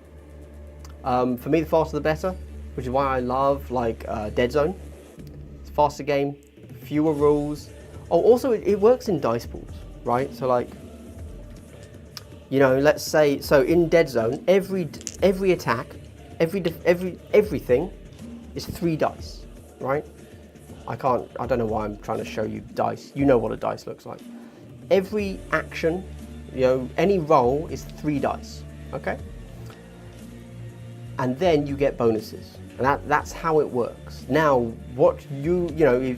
For me, the faster the better. Which is why I love, like, Dead Zone. It's a faster game. Fewer rules. Oh, also, it works in dice pools, right? So, like, you know, let's say, so in Dead Zone, every attack, everything is 3 dice, right? I don't know why I'm trying to show you dice. You know what a dice looks like. Every action, you know, any roll is 3 dice, okay? And then you get bonuses. And that's how it works. Now, what you know,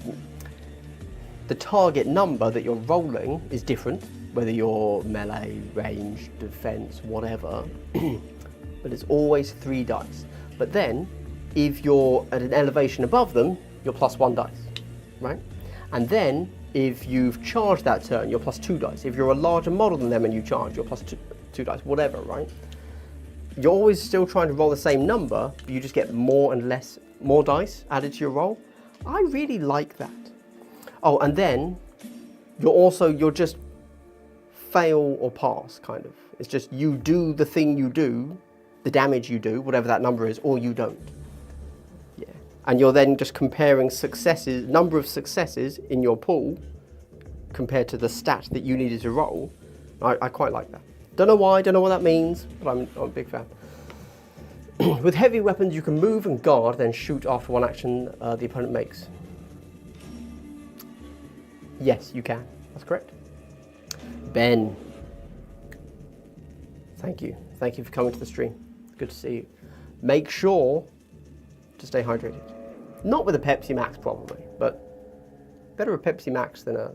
the target number that you're rolling is different, whether you're melee, range, defense, whatever, but it's always 3 dice. But then, if you're at an elevation above them, you're plus 1 dice, right? And then, if you've charged that turn, you're plus 2 dice. If you're a larger model than them and you charge, you're plus 2 dice, whatever, right? You're always still trying to roll the same number, but you just get more dice added to your roll. I really like that. Oh, and then, you're just fail or pass, kind of. It's just you do the thing you do, the damage you do, whatever that number is, or you don't. Yeah. And you're then just comparing successes, number of successes in your pool compared to the stat that you needed to roll. I quite like that. Don't know why, don't know what that means, but I'm a big fan. With heavy weapons, you can move and guard, then shoot after one action the opponent makes. Yes, you can. That's correct. Ben, thank you. Thank you for coming to the stream. Good to see you. Make sure to stay hydrated. Not with a Pepsi Max, probably, but better a Pepsi Max than a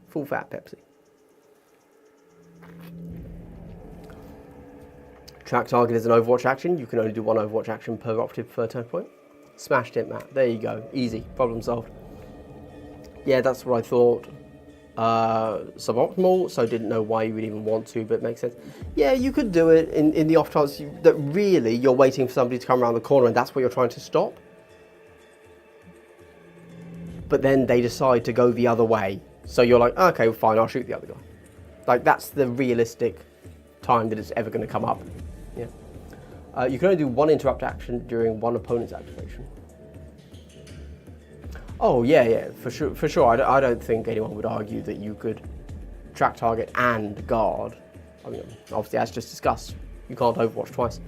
full-fat Pepsi. Track target is an Overwatch action. You can only do 1 Overwatch action per operative per turn point. Smashed it, Matt. There you go. Easy. Problem solved. Yeah, that's what I thought. Suboptimal, so didn't know why you would even want to, but it makes sense. Yeah, you could do it in the off chance that really you're waiting for somebody to come around the corner and that's what you're trying to stop. But then they decide to go the other way. So you're like, okay, well, fine, I'll shoot the other guy. Like, that's the realistic time that it's ever going to come up. Yeah. You can only do 1 interrupt action during 1 opponent's activation. Oh yeah, for sure. I don't think anyone would argue that you could track target and guard. I mean, obviously, as just discussed, you can't Overwatch twice.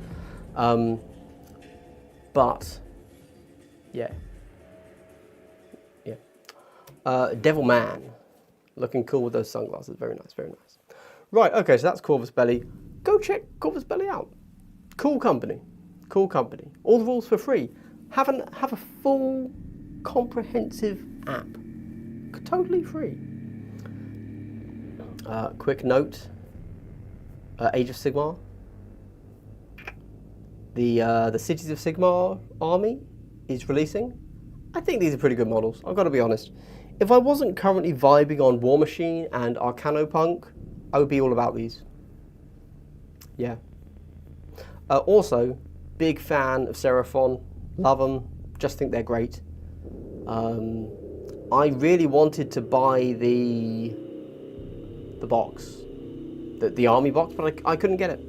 But yeah. Devil Man, looking cool with those sunglasses. Very nice, very nice. Right, okay, so that's Corvus Belli. Go check Corvus Belli out. Cool company, cool company. All the rules for free. Have a full, comprehensive app, totally free. Quick note: Age of Sigmar. The Cities of Sigmar army is releasing. I think these are pretty good models. I've got to be honest. If I wasn't currently vibing on War Machine and Arcanopunk, I would be all about these. Yeah. Also, big fan of Seraphon. Love them. Just think they're great. I really wanted to buy the box, the army box, but I couldn't get it.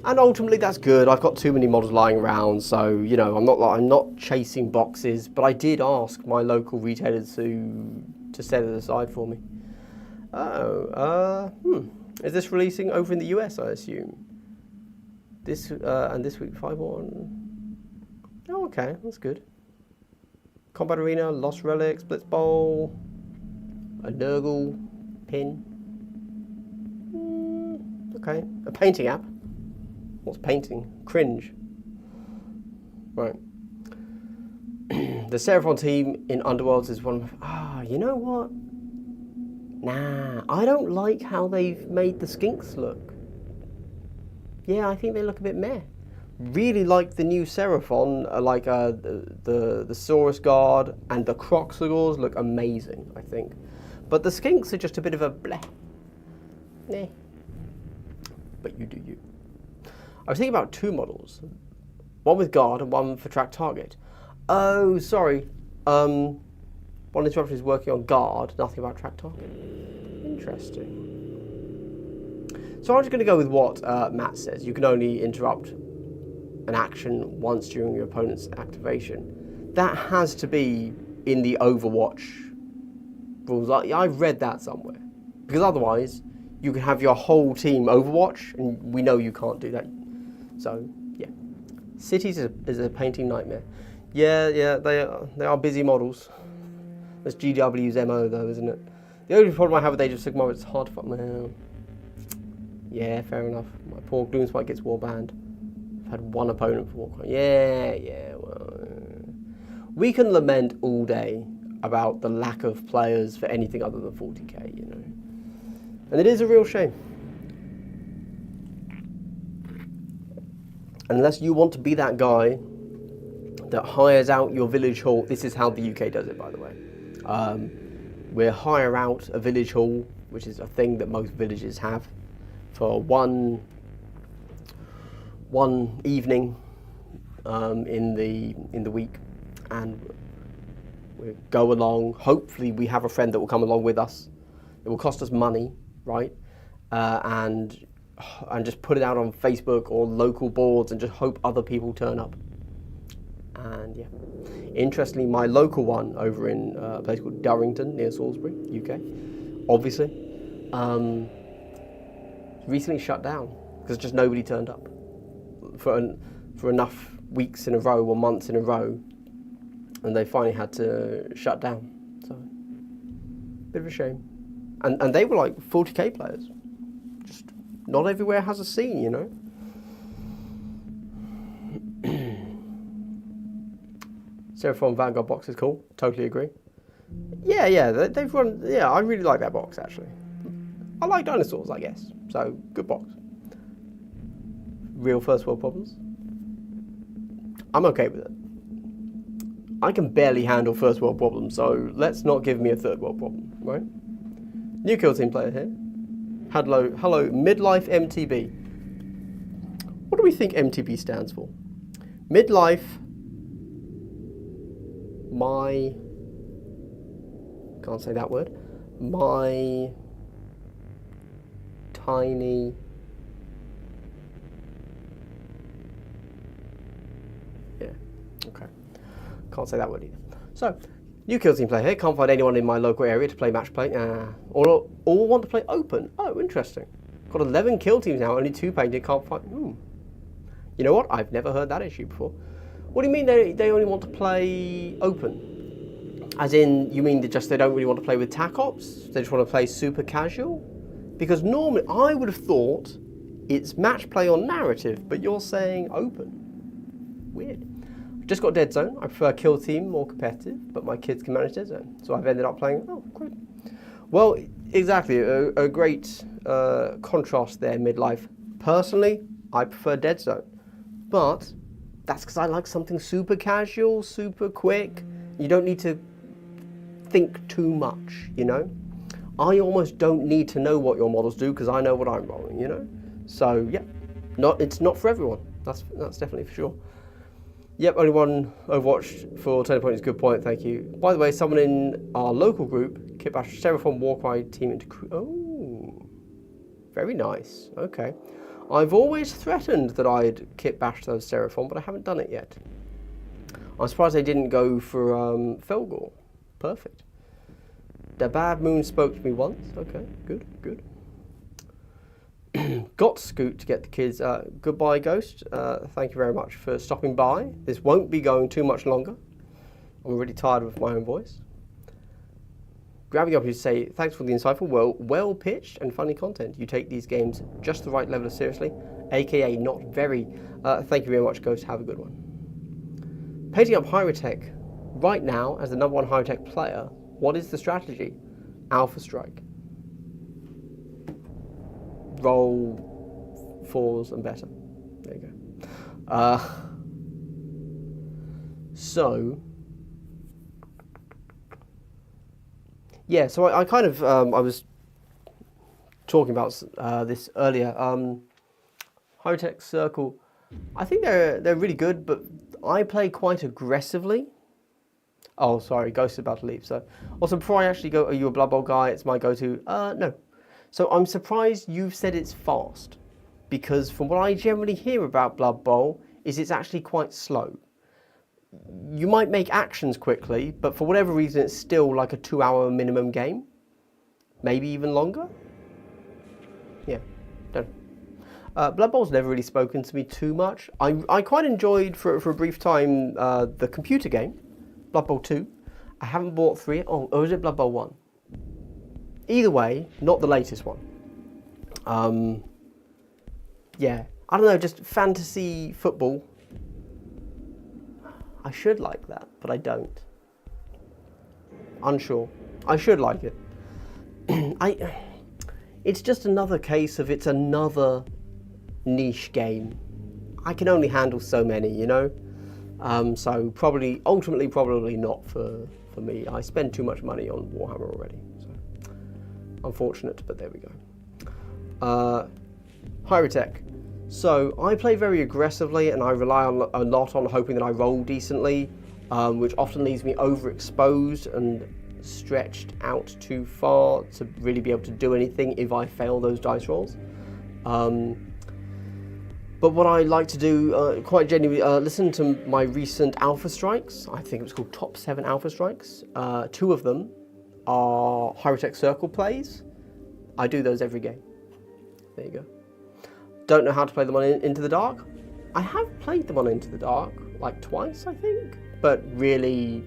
And ultimately, that's good. I've got too many models lying around, so you know, I'm not chasing boxes. But I did ask my local retailer to set it aside for me. Is this releasing over in the US? I assume. This and this week 5-1. Oh, okay, that's good. Combat Arena, Lost Relics, Blitz Bowl, a Nurgle pin. Okay, a painting app. What's painting? Cringe. Right. The Seraphon team in Underworlds is one of you know what? Nah, I don't like how they've made the skinks look. Yeah, I think they look a bit meh. Really like the new Seraphon, the Saurus Guard and the Croxagors look amazing, I think. But the skinks are just a bit of a bleh. Nah. But you do you. I was thinking about 2 models. One with guard and one for track target. Oh, sorry. One interrupter is working on guard, nothing about track target. Interesting. So I'm just going to go with what Matt says. You can only interrupt an action once during your opponent's activation. That has to be in the Overwatch rules. I've read that somewhere. Because otherwise, you can have your whole team Overwatch, and we know you can't do that. So, yeah. Cities is a painting nightmare. Yeah, they are busy models. That's GW's MO though, isn't it? The only problem I have with Age of Sigmar is it's hard to find. Well, yeah, fair enough. My poor Gloomspite gets war banned. I've had one opponent for Warcry. Yeah, well. We can lament all day about the lack of players for anything other than 40k, you know. And it is a real shame. Unless you want to be that guy that hires out your village hall. This is how the UK does it, by the way. We hire out a village hall, which is a thing that most villages have, for one evening in the week, and we go along. Hopefully, we have a friend that will come along with us. It will cost us money, right? And just put it out on Facebook or local boards and just hope other people turn up. And yeah, interestingly, my local one over in a place called Durrington near Salisbury, UK, obviously, recently shut down because just nobody turned up for enough weeks in a row or months in a row, and they finally had to shut down. So, bit of a shame. And they were like 40k players. Just not everywhere has a scene, you know. Seraphon Vanguard box is cool. Totally agree. Yeah, they've run. Yeah, I really like that box actually. I like dinosaurs, I guess. So good box. Real first world problems. I'm okay with it. I can barely handle first world problems, so let's not give me a third world problem, right? New kill team player here. Hello, midlife MTB. What do we think MTB stands for? Midlife. Can't say that word. My tiny okay. Can't say that word either. So, new kill team player here. Can't find anyone in my local area to play match play. All want to play open. Oh, interesting. Got 11 kill teams now, only 2 painted. Can't find. You know what? I've never heard that issue before. What do you mean they only want to play open? As in, you mean they don't really want to play with tac ops? They just want to play super casual? Because normally, I would have thought it's match play on narrative, but you're saying open. Weird. I've just got Dead Zone. I prefer kill team, more competitive, but my kids can manage Dead Zone. So I've ended up playing, great. Well, exactly, a great contrast there, midlife. Personally, I prefer Dead Zone, but that's because I like something super casual, super quick. You don't need to think too much, you know? I almost don't need to know what your models do because I know what I'm rolling, you know? So, yeah, it's not for everyone. That's definitely for sure. Yep, only one Overwatch for Turning Point is a good point, thank you. By the way, someone in our local group, Kit Bash Seraphon Warcry team into crew. Oh, very nice, okay. I've always threatened that I'd kit bash those Seraphon, but I haven't done it yet. I'm surprised they didn't go for Felgor. Perfect. The Bad Moon spoke to me once. Okay, good. Got Scoot to get the kids. Goodbye, Ghost. Thank you very much for stopping by. This won't be going too much longer. I'm already tired of my own voice. Grabbing the opportunity to say thanks for the insightful, well pitched and funny content. You take these games just the right level of seriously, aka not very. Thank you very much, Ghost. Have a good one. Painting up Hyrotech right now as the #1 Hyrotech player. What is the strategy? Alpha Strike. Roll 4s and better. There you go. So, Yeah, so I kind of, I was talking about this earlier. High-Tech Circle, I think they're really good, but I play quite aggressively. Oh, sorry, Ghost is about to leave. So, also before I actually go, are you a Blood Bowl guy? It's my go-to. No. So I'm surprised you've said it's fast, because from what I generally hear about Blood Bowl, is it's actually quite slow. You might make actions quickly, but for whatever reason, it's still like a 2-hour minimum game, maybe even longer. Yeah, don't. Blood Bowl's never really spoken to me too much. I quite enjoyed for a brief time the computer game, Blood Bowl 2. I haven't bought 3. Oh, or is it Blood Bowl 1? Either way, not the latest one. Yeah, I don't know, just fantasy football. I should like that, but I don't. Unsure. I should like it. It's just another case of it's another niche game. I can only handle so many, you know? So ultimately probably not for me. I spend too much money on Warhammer already. So unfortunate, but there we go. High-Tech. So I play very aggressively and I rely a lot on hoping that I roll decently, which often leaves me overexposed and stretched out too far to really be able to do anything if I fail those dice rolls. But what I like to do, quite genuinely, listen to my recent Alpha Strikes. I think it was called Top 7 Alpha Strikes. 2 of them are High-Tech Circle plays. I do those every game. There you go. Don't know how to play them on Into the Dark. I have played them on Into the Dark, like twice, I think, but really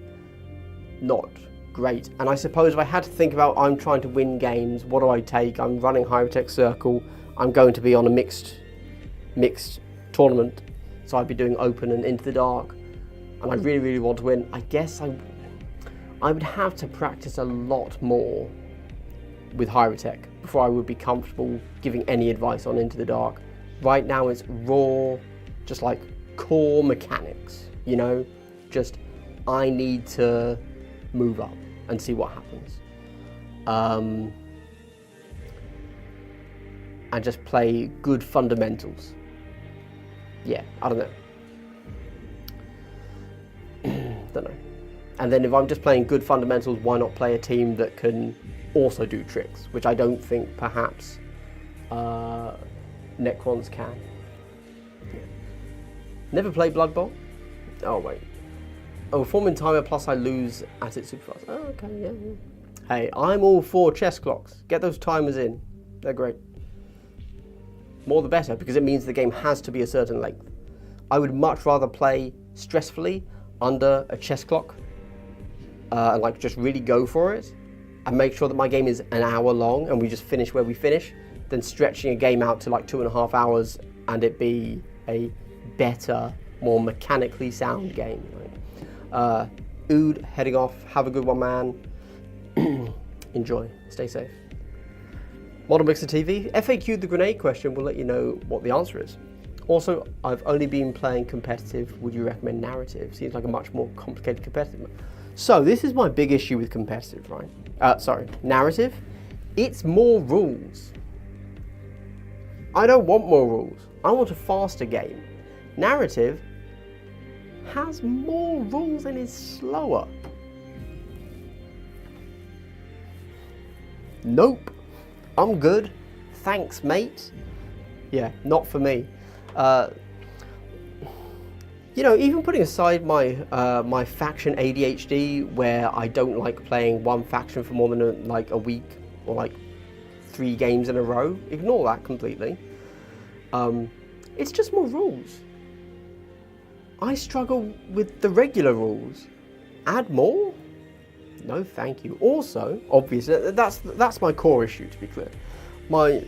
not great. And I suppose if I had to think about, I'm trying to win games, what do I take? I'm running High-Tech Circle. I'm going to be on a mixed tournament, so I'd be doing Open and Into the Dark, and I really, really want to win. I guess I would have to practice a lot more with High-Tech before I would be comfortable giving any advice on Into the Dark. Right now it's raw, just like core mechanics, you know? Just, I need to move up and see what happens. And just play good fundamentals. Yeah, I don't know. Don't know. And then if I'm just playing good fundamentals, why not play a team that can also do tricks, which I don't think perhaps Necrons can. Yeah. Never played Blood Bowl? Oh wait. Oh, forming timer plus I lose at it super fast. Oh, okay, yeah. Hey, I'm all for chess clocks. Get those timers in. They're great. More the better, because it means the game has to be a certain length. I would much rather play stressfully under a chess clock and like just really go for it and make sure that my game is an hour long and we just finish where we finish, than stretching a game out to like 2.5 hours and it be a better, more mechanically sound game. Right? Ood, heading off. Have a good one, man. Enjoy. Stay safe. Model Mixer TV. FAQ the grenade question will let you know what the answer is. Also, I've only been playing competitive. Would you recommend narrative? Seems like a much more complicated competitive. So this is my big issue with competitive, right? Narrative. It's more rules. I don't want more rules. I want a faster game. Narrative has more rules and is slower. Nope. I'm good. Thanks, mate. Yeah, not for me. You know, even putting aside my my faction ADHD, where I don't like playing one faction for more than a week or like 3 games in a row, ignore that completely. It's just more rules. I struggle with the regular rules. Add more? No, thank you. Also, obviously, that's my core issue, to be clear. My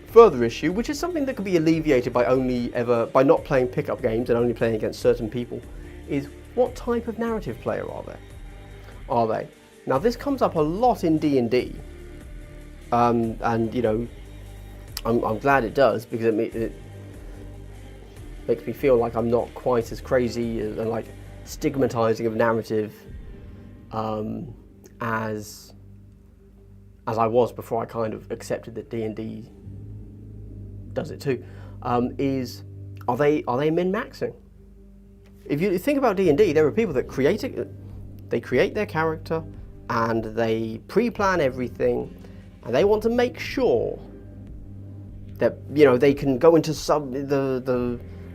further issue, which is something that could be alleviated by not playing pickup games and only playing against certain people, is what type of narrative player are they? Now, this comes up a lot in D&D, and you know, I'm glad it does, because it makes me feel like I'm not quite as crazy and like stigmatizing of narrative as as I was before I kind of accepted that D&D does it too, is are they min-maxing? If you think about D&D, there are people that they create their character and they pre-plan everything, and they want to make sure that, you know, they can go into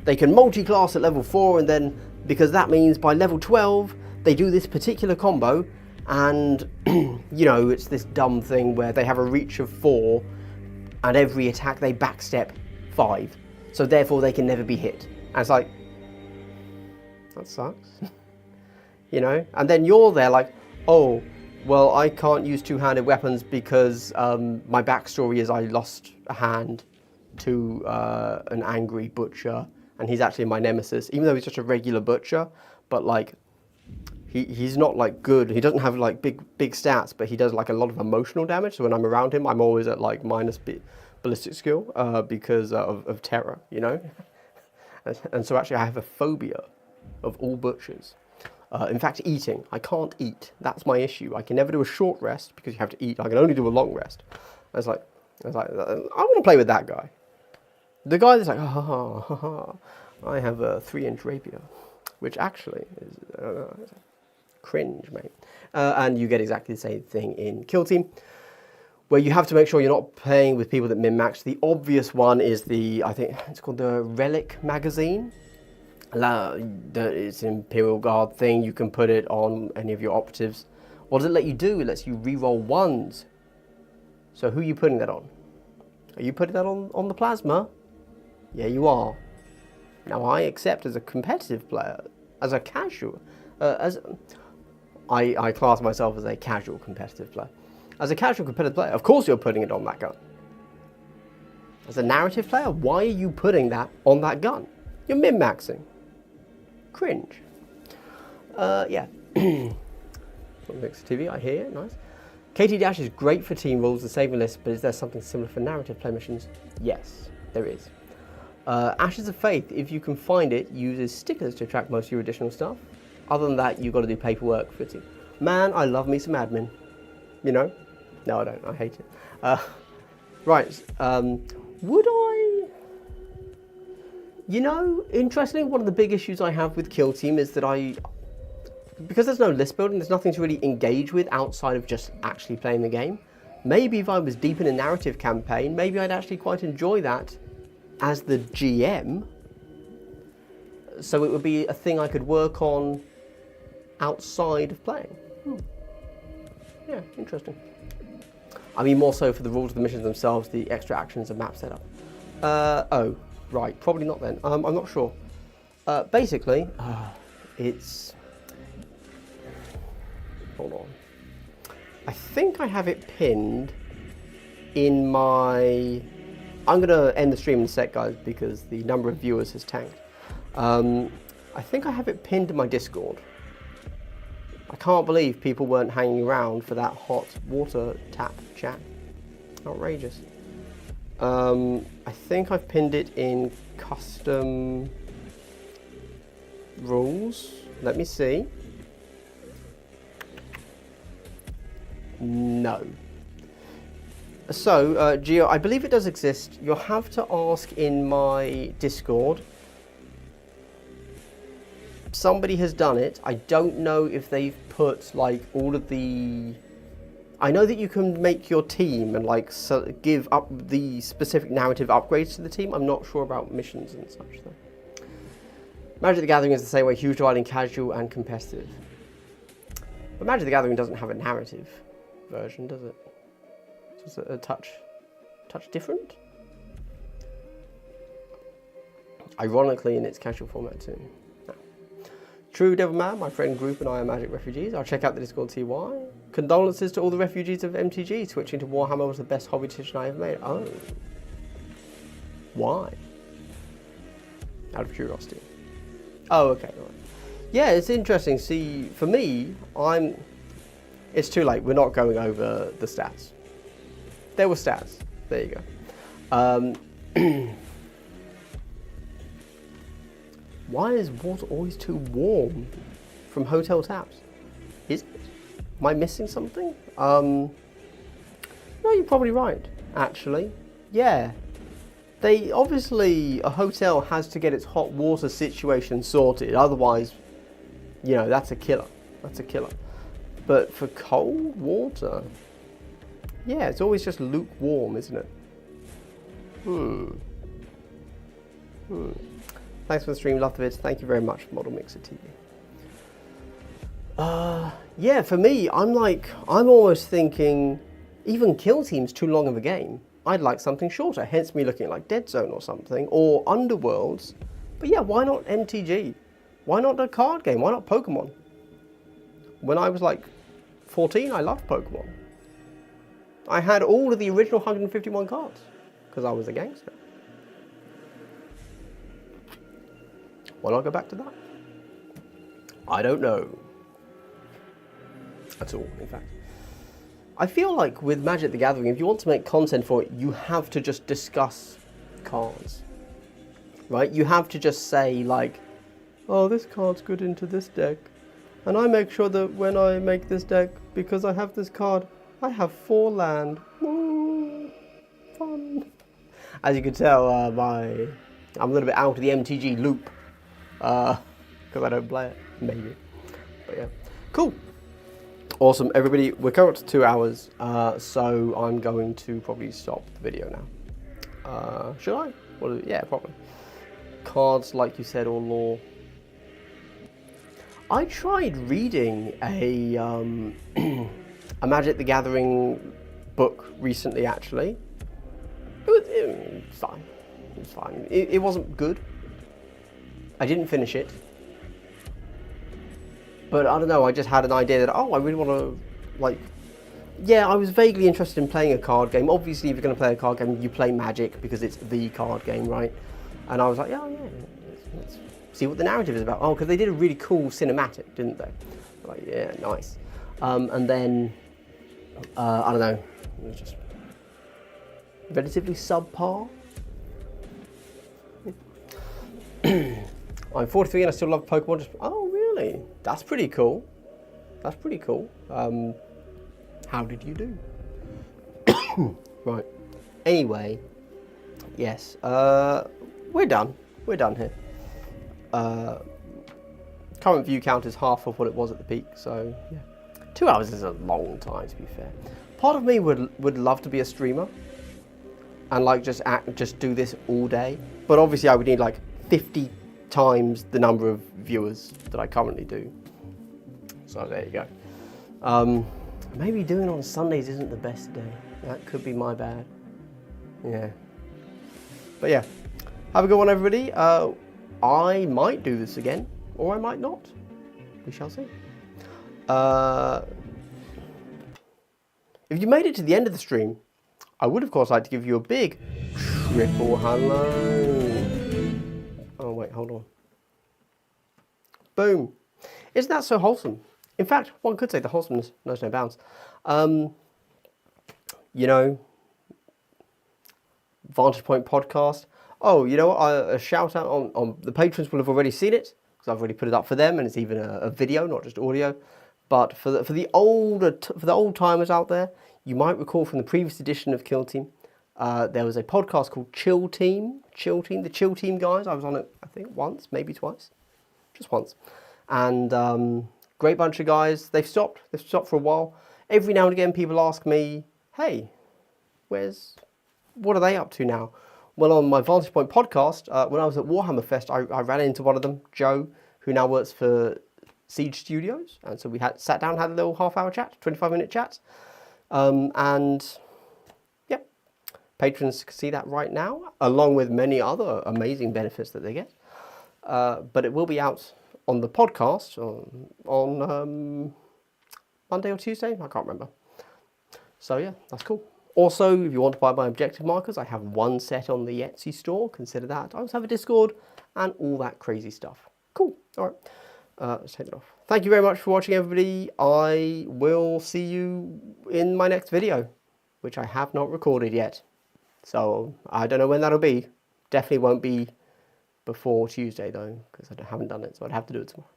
they can multi-class at level 4, and then, because that means by level 12 they do this particular combo, and you know, it's this dumb thing where they have a reach of 4 and every attack they backstep 5, so therefore they can never be hit. And it's like, that sucks. You know, and then you're there like, oh, well, I can't use two-handed weapons because my backstory is I lost a hand to an angry butcher, and he's actually my nemesis, even though he's just a regular butcher. But like, he's not like good. He doesn't have like big stats, but he does like a lot of emotional damage. So when I'm around him, I'm always at like minus ballistic skill because of terror, you know. And so actually, I have a phobia of all butchers. In fact, eating. I can't eat. That's my issue. I can never do a short rest because you have to eat. I can only do a long rest. I was like, I want to play with that guy. The guy that's like, I have a 3-inch rapier, which actually is cringe, mate. And you get exactly the same thing in Kill Team, where you have to make sure you're not playing with people that min-max. The obvious one is I think it's called the Relic magazine. It's an Imperial Guard thing. You can put it on any of your operatives. What does it let you do? It lets you re-roll 1s. So who are you putting that on? Are you putting that on the plasma? Yeah, you are. Now I accept as a competitive player, as a casual, I class myself as a casual competitive player. As a casual competitive player, of course you're putting it on that gun. As a narrative player, why are you putting that on that gun? You're min-maxing. Cringe. Yeah. Mix TV, I hear, nice. KT Dash is great for team rules and saving lists, but is there something similar for narrative play missions? Yes, there is. Ashes of Faith, if you can find it, uses stickers to track most of your additional stuff. Other than that, you've got to do paperwork for it. Man, I love me some admin. You know? No, I don't. I hate it. Right. Would I... You know, interestingly, one of the big issues I have with Kill Team is that because there's no list building, there's nothing to really engage with outside of just actually playing the game. Maybe if I was deep in a narrative campaign, maybe I'd actually quite enjoy that as the GM. So it would be a thing I could work on outside of playing. Yeah, interesting. I mean, more so for the rules of the missions themselves, the extra actions and map setup. Oh, right, probably not then. I'm not sure. Basically, it's... Hold on. I think I have it pinned in my... I'm going to end the stream in a sec, guys, because the number of viewers has tanked. I think I have it pinned in my Discord. I can't believe people weren't hanging around for that hot water tap chat. Outrageous. I think I've pinned it in custom rules. Let me see. No. So, Gio, I believe it does exist. You'll have to ask in my Discord. Somebody has done it. I don't know if they've put like all of the... I know that you can make your team and like give up the specific narrative upgrades to the team. I'm not sure about missions and such though. Magic the Gathering is the same way, huge divide in casual and competitive. But Magic the Gathering doesn't have a narrative version, does it? It's a touch different. Ironically, in its casual format too. No. True Devilman, my friend group and I are Magic refugees. I'll check out the Discord TY. Condolences to all the refugees of MTG. Switching to Warhammer was the best hobby decision I ever made. Oh. Why? Out of curiosity. Oh, okay. Right. Yeah, it's interesting. See, for me, it's too late. We're not going over the stats. There were stats. There you go. Why is water always too warm from hotel taps? Is it? Am I missing something? No, you're probably right, actually. Yeah. They obviously, a hotel has to get its hot water situation sorted, otherwise, you know, that's a killer. That's a killer. But for cold water, yeah, it's always just lukewarm, isn't it? Thanks for the stream, love the vids. Thank you very much, Model Mixer TV. Yeah, for me, I'm almost thinking, even Kill Team's too long of a game. I'd like something shorter, hence me looking at like Dead Zone or something, or Underworlds. But yeah, why not MTG? Why not a card game? Why not Pokemon? When I was like 14, I loved Pokemon. I had all of the original 151 cards, because I was a gangster. Why not go back to that? I don't know. At all, in fact. I feel like with Magic the Gathering, if you want to make content for it, you have to just discuss cards. Right? You have to just say, like, oh, this card's good into this deck. And I make sure that when I make this deck, because I have this card, I have 4 land. Ooh, fun. As you can tell, I'm a little bit out of the MTG loop. Because I don't play it, maybe. But yeah. Cool. Awesome, everybody. We're currently at 2 hours, so I'm going to probably stop the video now. Should I? Yeah, probably. Cards, like you said, or lore. I tried reading a Magic the Gathering book recently, actually. It was fine. It was fine. It wasn't good. I didn't finish it. But I don't know, I just had an idea that, oh, I really want to, like, yeah, I was vaguely interested in playing a card game. Obviously, if you're going to play a card game, you play Magic because it's the card game, right? And I was like, yeah, let's see what the narrative is about. Oh, because they did a really cool cinematic, didn't they? Like, yeah, nice. And then, I don't know, it was just relatively subpar. I'm 43 and I still love Pokemon. Oh, really? That's pretty cool. That's pretty cool. How did you do? Right. Anyway, yes. We're done. We're done here. Current view count is half of what it was at the peak, so yeah. 2 hours is a long time, to be fair. Part of me would love to be a streamer and like just do this all day, but obviously I would need like 50 times the number of viewers that I currently do. So there you go. Maybe doing it on Sundays isn't the best day. That could be my bad. Yeah. But yeah, have a good one, everybody. I might do this again, or I might not. We shall see. If you made it to the end of the stream, I would, of course, like to give you a big triple hello. Oh, wait, hold on. Boom. Isn't that so wholesome? In fact, one could say the wholesomeness knows no bounds. You know, Vantage Point podcast. Oh, you know what? A shout out on the patrons will have already seen it because I've already put it up for them, and it's even a video, not just audio. But for the old timers out there, you might recall from the previous edition of Kill Team, there was a podcast called Chill Team, the Chill Team guys. I was on it, I think, once, maybe twice, just once, and great bunch of guys. They've stopped for a while. Every now and again, people ask me, "Hey, what are they up to now?" Well, on my Vantage Point podcast, when I was at Warhammer Fest, I ran into one of them, Joe, who now works for Siege Studios, and so we sat down, had a little half-hour chat, 25-minute chat, and yeah, patrons can see that right now, along with many other amazing benefits that they get. But it will be out on the podcast on Monday or Tuesday, I can't remember. So yeah, that's cool. Also, if you want to buy my objective markers, I have one set on the Etsy store. Consider that. I also have a Discord and all that crazy stuff. Cool. All right. Let's take it off. Thank you very much for watching, everybody. I will see you in my next video, which I have not recorded yet. So I don't know when that'll be. Definitely won't be before Tuesday, though, because I haven't done it. So I'd have to do it tomorrow.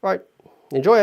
Right. Enjoy.